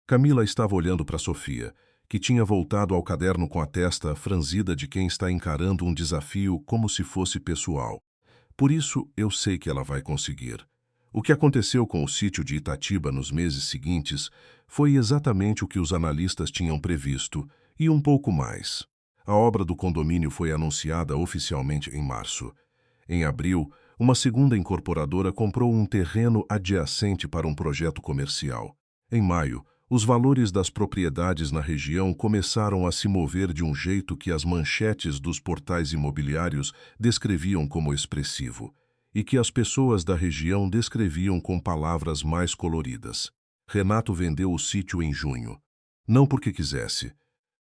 Camila estava olhando para Sofia, que tinha voltado ao caderno com a testa franzida de quem está encarando um desafio como se fosse pessoal. Por isso, eu sei que ela vai conseguir. O que aconteceu com o sítio de Itatiba nos meses seguintes foi exatamente o que os analistas tinham previsto, e um pouco mais. A obra do condomínio foi anunciada oficialmente em março. Em abril, uma segunda incorporadora comprou um terreno adjacente para um projeto comercial. Em maio, os valores das propriedades na região começaram a se mover de um jeito que as manchetes dos portais imobiliários descreviam como expressivo, e que as pessoas da região descreviam com palavras mais coloridas. Renato vendeu o sítio em junho. Não porque quisesse,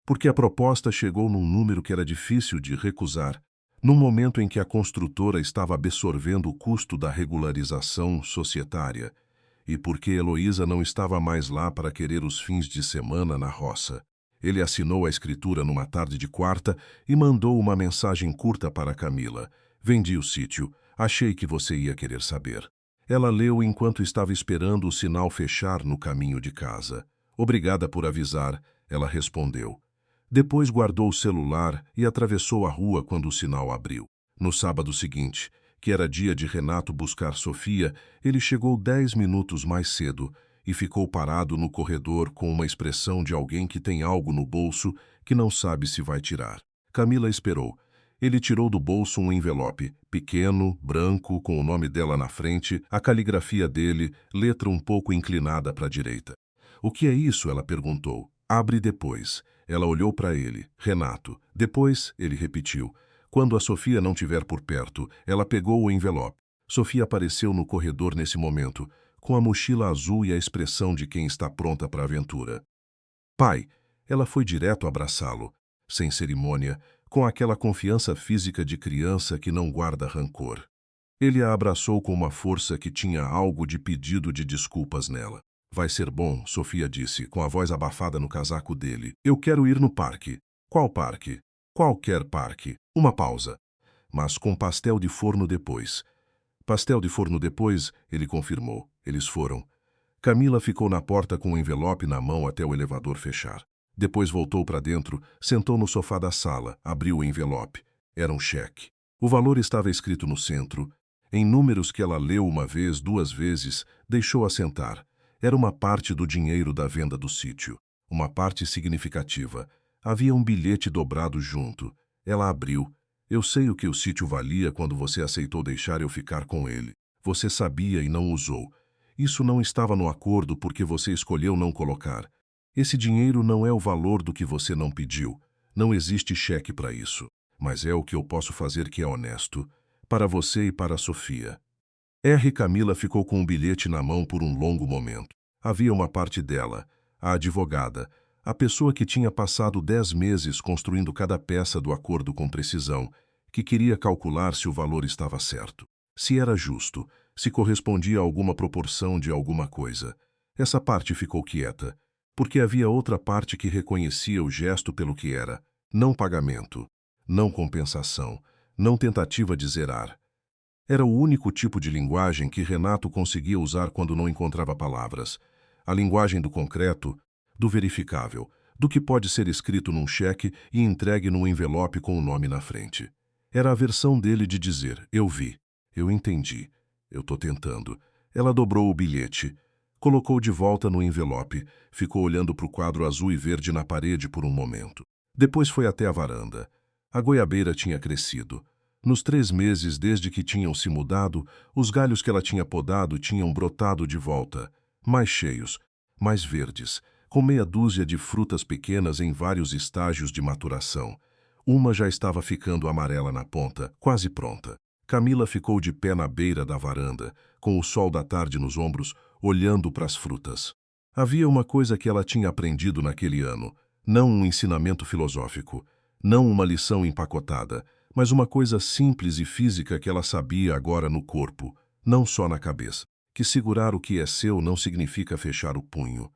porque a proposta chegou num número que era difícil de recusar, no momento em que a construtora estava absorvendo o custo da regularização societária, e porque Heloísa não estava mais lá para querer os fins de semana na roça. Ele assinou a escritura numa tarde de quarta e mandou uma mensagem curta para Camila. Vendi o sítio. Achei que você ia querer saber. Ela leu enquanto estava esperando o sinal fechar no caminho de casa. Obrigada por avisar, ela respondeu. Depois guardou o celular e atravessou a rua quando o sinal abriu. No sábado seguinte, que era dia de Renato buscar Sofia, ele chegou 10 minutos mais cedo e ficou parado no corredor com uma expressão de alguém que tem algo no bolso que não sabe se vai tirar. Camila esperou. Ele tirou do bolso um envelope, pequeno, branco, com o nome dela na frente, a caligrafia dele, letra um pouco inclinada para a direita. O que é isso? Ela perguntou. Abre depois. Ela olhou para ele. Renato. Depois, ele repetiu. Quando a Sofia não estiver por perto, ela pegou o envelope. Sofia apareceu no corredor nesse momento, com a mochila azul e a expressão de quem está pronta para a aventura. Pai, ela foi direto abraçá-lo, sem cerimônia, com aquela confiança física de criança que não guarda rancor. Ele a abraçou com uma força que tinha algo de pedido de desculpas nela. Vai ser bom, Sofia disse, com a voz abafada no casaco dele. Eu quero ir no parque. Qual parque? Qualquer parque. Uma pausa. Mas com pastel de forno depois. Pastel de forno depois, ele confirmou. Eles foram. Camila ficou na porta com o envelope na mão até o elevador fechar. Depois voltou para dentro, sentou no sofá da sala, abriu o envelope. Era um cheque. O valor estava escrito no centro. Em números que ela leu uma vez, duas vezes, deixou assentar. Era uma parte do dinheiro da venda do sítio. Uma parte significativa. Havia um bilhete dobrado junto. Ela abriu. Eu sei o que o sítio valia quando você aceitou deixar eu ficar com ele. Você sabia e não usou. Isso não estava no acordo porque você escolheu não colocar. Esse dinheiro não é o valor do que você não pediu. Não existe cheque para isso. Mas é o que eu posso fazer que é honesto. Para você e para a Sofia. R. Camila ficou com o bilhete na mão por um longo momento. Havia uma parte dela, a advogada, a pessoa que tinha passado 10 meses construindo cada peça do acordo com precisão, que queria calcular se o valor estava certo, se era justo, se correspondia a alguma proporção de alguma coisa. Essa parte ficou quieta, porque havia outra parte que reconhecia o gesto pelo que era, não pagamento, não compensação, não tentativa de zerar. Era o único tipo de linguagem que Renato conseguia usar quando não encontrava palavras. A linguagem do concreto, do verificável, do que pode ser escrito num cheque e entregue num envelope com o nome na frente. Era a versão dele de dizer, eu vi, eu entendi, eu tô tentando. Ela dobrou o bilhete, colocou de volta no envelope, ficou olhando para o quadro azul e verde na parede por um momento. Depois foi até a varanda. A goiabeira tinha crescido. Nos 3 meses desde que tinham se mudado, os galhos que ela tinha podado tinham brotado de volta, mais cheios, mais verdes, com meia dúzia de frutas pequenas em vários estágios de maturação. Uma já estava ficando amarela na ponta, quase pronta. Camila ficou de pé na beira da varanda, com o sol da tarde nos ombros, olhando para as frutas. Havia uma coisa que ela tinha aprendido naquele ano, não um ensinamento filosófico, não uma lição empacotada, mas uma coisa simples e física que ela sabia agora no corpo, não só na cabeça. Que segurar o que é seu não significa fechar o punho.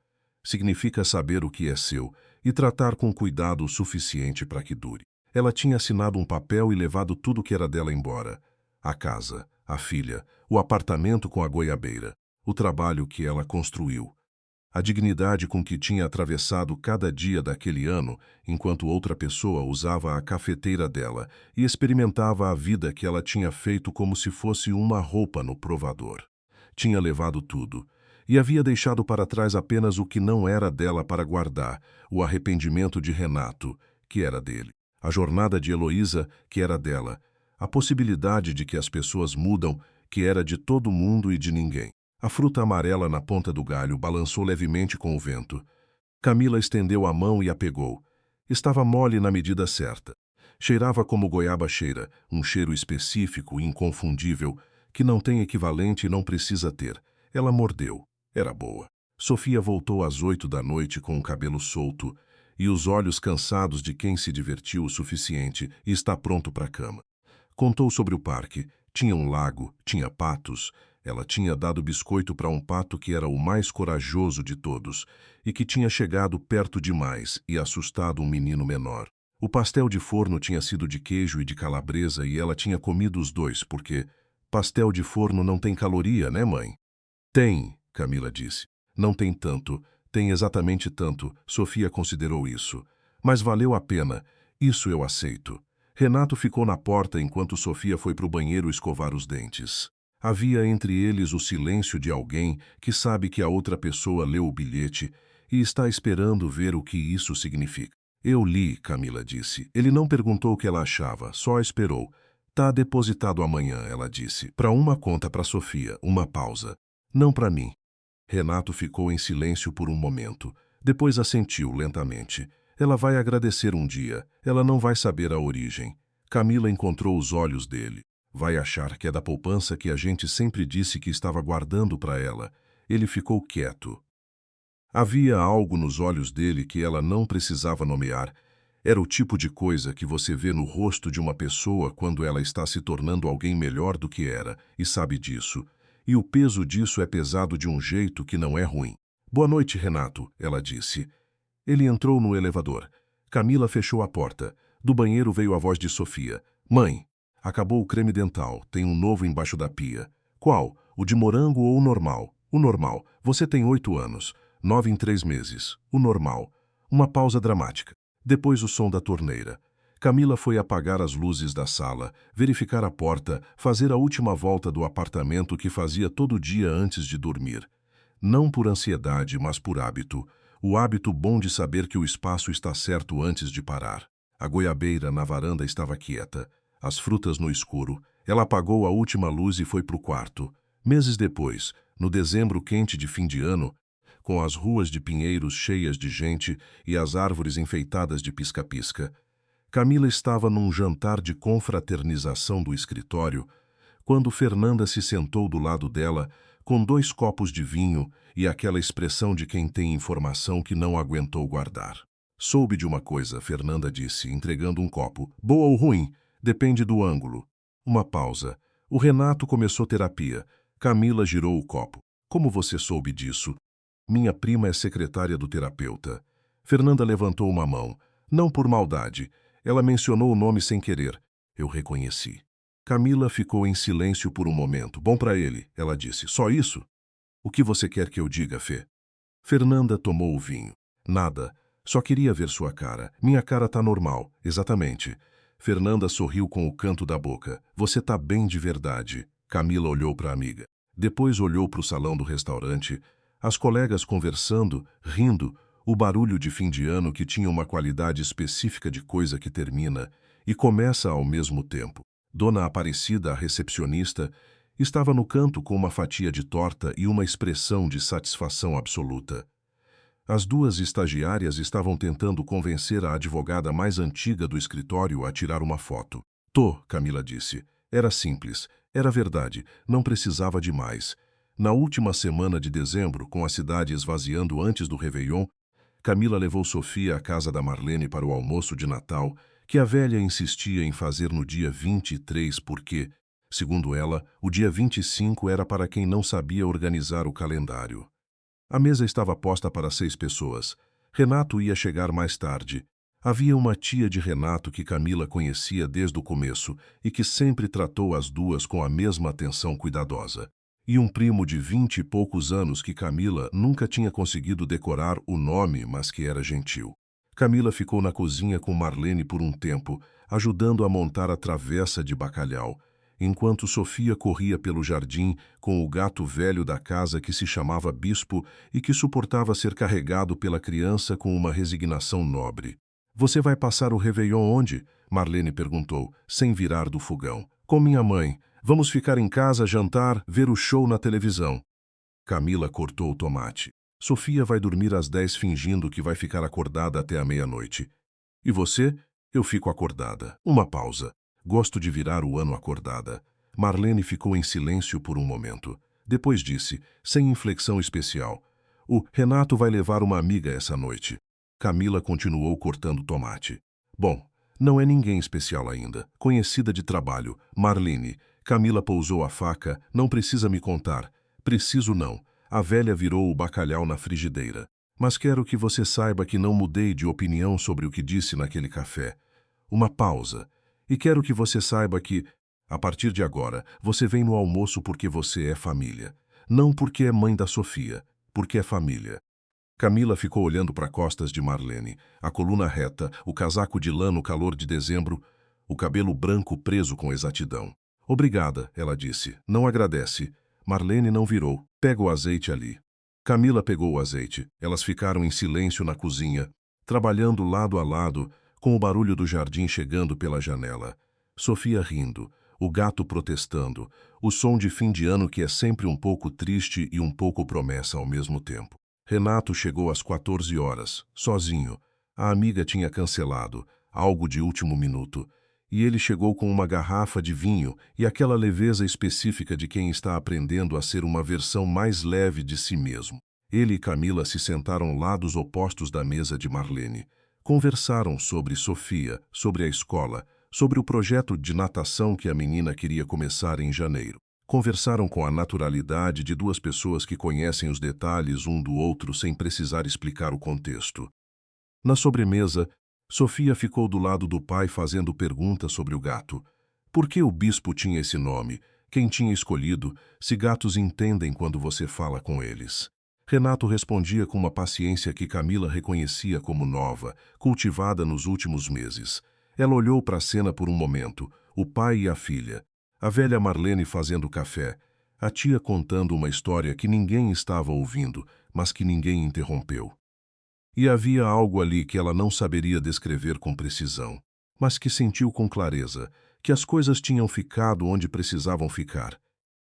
Significa saber o que é seu e tratar com cuidado o suficiente para que dure. Ela tinha assinado um papel e levado tudo que era dela embora. A casa, a filha, o apartamento com a goiabeira, o trabalho que ela construiu. A dignidade com que tinha atravessado cada dia daquele ano, enquanto outra pessoa usava a cafeteira dela e experimentava a vida que ela tinha feito como se fosse uma roupa no provador. Tinha levado tudo, e havia deixado para trás apenas o que não era dela para guardar, o arrependimento de Renato, que era dele, a jornada de Heloísa, que era dela, a possibilidade de que as pessoas mudam, que era de todo mundo e de ninguém. A fruta amarela na ponta do galho balançou levemente com o vento. Camila estendeu a mão e a pegou. Estava mole na medida certa. Cheirava como goiaba cheira, um cheiro específico e inconfundível, que não tem equivalente e não precisa ter. Ela mordeu. Era boa. Sofia voltou às 8 da noite com o cabelo solto e os olhos cansados de quem se divertiu o suficiente e está pronto para a cama. Contou sobre o parque. Tinha um lago, tinha patos. Ela tinha dado biscoito para um pato que era o mais corajoso de todos e que tinha chegado perto demais e assustado um menino menor. O pastel de forno tinha sido de queijo e de calabresa e ela tinha comido os dois porque pastel de forno não tem caloria, né, mãe? Tem, Camila disse. Não tem tanto, tem exatamente tanto, Sofia considerou isso. Mas valeu a pena, isso eu aceito. Renato ficou na porta enquanto Sofia foi para o banheiro escovar os dentes. Havia entre eles o silêncio de alguém que sabe que a outra pessoa leu o bilhete e está esperando ver o que isso significa. Eu li, Camila disse. Ele não perguntou o que ela achava, só esperou. Tá depositado amanhã, ela disse. Para uma conta para Sofia, uma pausa. Não para mim. Renato ficou em silêncio por um momento. Depois assentiu lentamente. Ela vai agradecer um dia. Ela não vai saber a origem. Camila encontrou os olhos dele. Vai achar que é da poupança que a gente sempre disse que estava guardando para ela. Ele ficou quieto. Havia algo nos olhos dele que ela não precisava nomear. Era o tipo de coisa que você vê no rosto de uma pessoa quando ela está se tornando alguém melhor do que era, e sabe disso. E o peso disso é pesado de um jeito que não é ruim. Boa noite, Renato, ela disse. Ele entrou no elevador. Camila fechou a porta. Do banheiro veio a voz de Sofia. Mãe, acabou o creme dental, tem um novo embaixo da pia. Qual? O de morango ou o normal? O normal. Você tem 8 anos. 9 em 3 meses. O normal. Uma pausa dramática. Depois o som da torneira. Camila foi apagar as luzes da sala, verificar a porta, fazer a última volta do apartamento que fazia todo dia antes de dormir. Não por ansiedade, mas por hábito. O hábito bom de saber que o espaço está certo antes de parar. A goiabeira na varanda estava quieta. As frutas no escuro. Ela apagou a última luz e foi para o quarto. Meses depois, no dezembro quente de fim de ano, com as ruas de pinheiros cheias de gente e as árvores enfeitadas de pisca-pisca, Camila estava num jantar de confraternização do escritório, quando Fernanda se sentou do lado dela, com 2 copos de vinho e aquela expressão de quem tem informação que não aguentou guardar. Soube de uma coisa, Fernanda disse, entregando um copo. Boa ou ruim? Depende do ângulo. Uma pausa. O Renato começou terapia. Camila girou o copo. Como você soube disso? Minha prima é secretária do terapeuta. Fernanda levantou uma mão. Não por maldade. Ela mencionou o nome sem querer. Eu reconheci. Camila ficou em silêncio por um momento. Bom para ele, ela disse. Só isso? O que você quer que eu diga, Fê? Fernanda tomou o vinho. Nada. Só queria ver sua cara. Minha cara tá normal. Exatamente. Fernanda sorriu com o canto da boca. Você tá bem de verdade. Camila olhou para a amiga. Depois olhou para o salão do restaurante. As colegas conversando, rindo, o barulho de fim de ano que tinha uma qualidade específica de coisa que termina e começa ao mesmo tempo. Dona Aparecida, a recepcionista, estava no canto com uma fatia de torta e uma expressão de satisfação absoluta. As 2 estagiárias estavam tentando convencer a advogada mais antiga do escritório a tirar uma foto. Camila disse. Era simples, era verdade, não precisava de mais. Na última semana de dezembro, com a cidade esvaziando antes do Réveillon, Camila levou Sofia à casa da Marlene para o almoço de Natal, que a velha insistia em fazer no dia 23 porque, segundo ela, o dia 25 era para quem não sabia organizar o calendário. A mesa estava posta para 6 pessoas. Renato ia chegar mais tarde. Havia uma tia de Renato que Camila conhecia desde o começo e que sempre tratou as duas com a mesma atenção cuidadosa. E um primo de 20 e poucos anos que Camila nunca tinha conseguido decorar o nome, mas que era gentil. Camila ficou na cozinha com Marlene por um tempo, ajudando a montar a travessa de bacalhau, enquanto Sofia corria pelo jardim com o gato velho da casa que se chamava Bispo e que suportava ser carregado pela criança com uma resignação nobre. "Você vai passar o Réveillon onde?" Marlene perguntou, sem virar do fogão. "Com minha mãe. Vamos ficar em casa, jantar, ver o show na televisão." Camila cortou o tomate. "Sofia vai dormir às 10 fingindo que vai ficar acordada até a meia-noite. E você?" "Eu fico acordada." Uma pausa. "Gosto de virar o ano acordada." Marlene ficou em silêncio por um momento. Depois disse, sem inflexão especial, "O Renato vai levar uma amiga essa noite." Camila continuou cortando tomate. "Bom, não é ninguém especial ainda. Conhecida de trabalho. Marlene." Camila pousou a faca. "Não precisa me contar." "Preciso não." A velha virou o bacalhau na frigideira. "Mas quero que você saiba que não mudei de opinião sobre o que disse naquele café." Uma pausa. "E quero que você saiba que, a partir de agora, você vem no almoço porque você é família. Não porque é mãe da Sofia, porque é família." Camila ficou olhando para costas de Marlene, a coluna reta, o casaco de lã no calor de dezembro, o cabelo branco preso com exatidão. "Obrigada," ela disse. "Não agradece." Marlene não virou. "Pega o azeite ali." Camila pegou o azeite. Elas ficaram em silêncio na cozinha, trabalhando lado a lado, com o barulho do jardim chegando pela janela. Sofia rindo, o gato protestando, o som de fim de ano que é sempre um pouco triste e um pouco promessa ao mesmo tempo. Renato chegou às 14 horas, sozinho. A amiga tinha cancelado, algo de último minuto, e ele chegou com uma garrafa de vinho e aquela leveza específica de quem está aprendendo a ser uma versão mais leve de si mesmo. Ele e Camila se sentaram lados opostos da mesa de Marlene. Conversaram sobre Sofia, sobre a escola, sobre o projeto de natação que a menina queria começar em janeiro. Conversaram com a naturalidade de duas pessoas que conhecem os detalhes um do outro sem precisar explicar o contexto. Na sobremesa, Sofia ficou do lado do pai fazendo perguntas sobre o gato. Por que o bispo tinha esse nome? Quem tinha escolhido? Se gatos entendem quando você fala com eles? Renato respondia com uma paciência que Camila reconhecia como nova, cultivada nos últimos meses. Ela olhou para a cena por um momento, o pai e a filha. A velha Marlene fazendo café, a tia contando uma história que ninguém estava ouvindo, mas que ninguém interrompeu. E havia algo ali que ela não saberia descrever com precisão, mas que sentiu com clareza, que as coisas tinham ficado onde precisavam ficar.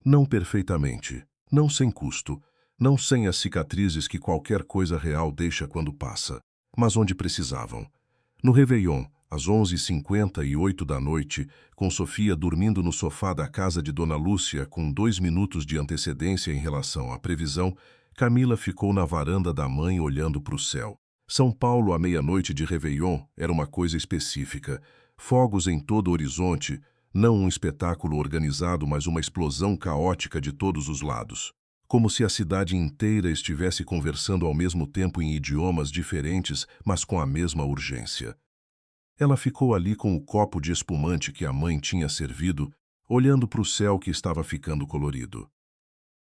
Não perfeitamente, não sem custo, não sem as cicatrizes que qualquer coisa real deixa quando passa, mas onde precisavam. No Réveillon, às 11h58 da noite, com Sofia dormindo no sofá da casa de Dona Lúcia com 2 minutos de antecedência em relação à previsão, Camila ficou na varanda da mãe olhando para o céu. São Paulo à meia-noite de Réveillon era uma coisa específica. Fogos em todo o horizonte, não um espetáculo organizado, mas uma explosão caótica de todos os lados. Como se a cidade inteira estivesse conversando ao mesmo tempo em idiomas diferentes, mas com a mesma urgência. Ela ficou ali com o copo de espumante que a mãe tinha servido, olhando para o céu que estava ficando colorido.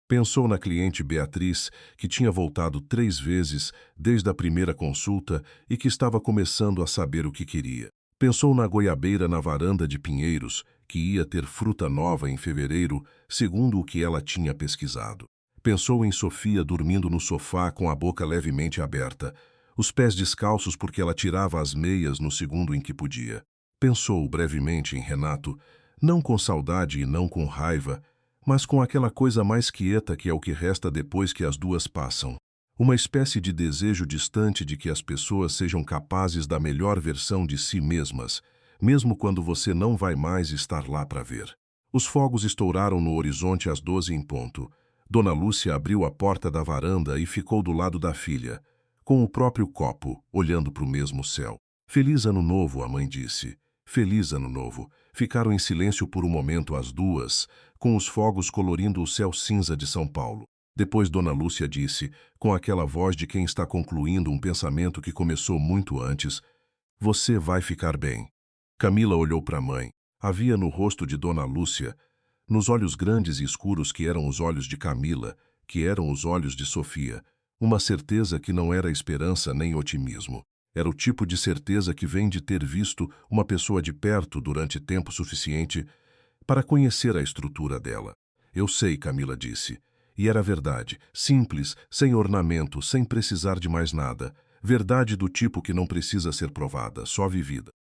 Pensou na cliente Beatriz, que tinha voltado 3 vezes desde a primeira consulta e que estava começando a saber o que queria. Pensou na goiabeira na varanda de Pinheiros, que ia ter fruta nova em fevereiro, segundo o que ela tinha pesquisado. Pensou em Sofia dormindo no sofá com a boca levemente aberta, os pés descalços porque ela tirava as meias no segundo em que podia. Pensou brevemente em Renato, não com saudade e não com raiva, mas com aquela coisa mais quieta que é o que resta depois que as duas passam. Uma espécie de desejo distante de que as pessoas sejam capazes da melhor versão de si mesmas, mesmo quando você não vai mais estar lá para ver. Os fogos estouraram no horizonte às 12 em ponto. Dona Lúcia abriu a porta da varanda e ficou do lado da filha, com o próprio copo, olhando para o mesmo céu. "Feliz Ano Novo", a mãe disse. Feliz Ano Novo. Ficaram em silêncio por um momento as duas, com os fogos colorindo o céu cinza de São Paulo. Depois Dona Lúcia disse, com aquela voz de quem está concluindo um pensamento que começou muito antes: "Você vai ficar bem." Camila olhou para a mãe. Havia no rosto de Dona Lúcia, nos olhos grandes e escuros que eram os olhos de Camila, que eram os olhos de Sofia, uma certeza que não era esperança nem otimismo. Era o tipo de certeza que vem de ter visto uma pessoa de perto durante tempo suficiente para conhecer a estrutura dela. "Eu sei", Camila disse. E era verdade, simples, sem ornamento, sem precisar de mais nada. Verdade do tipo que não precisa ser provada, só vivida.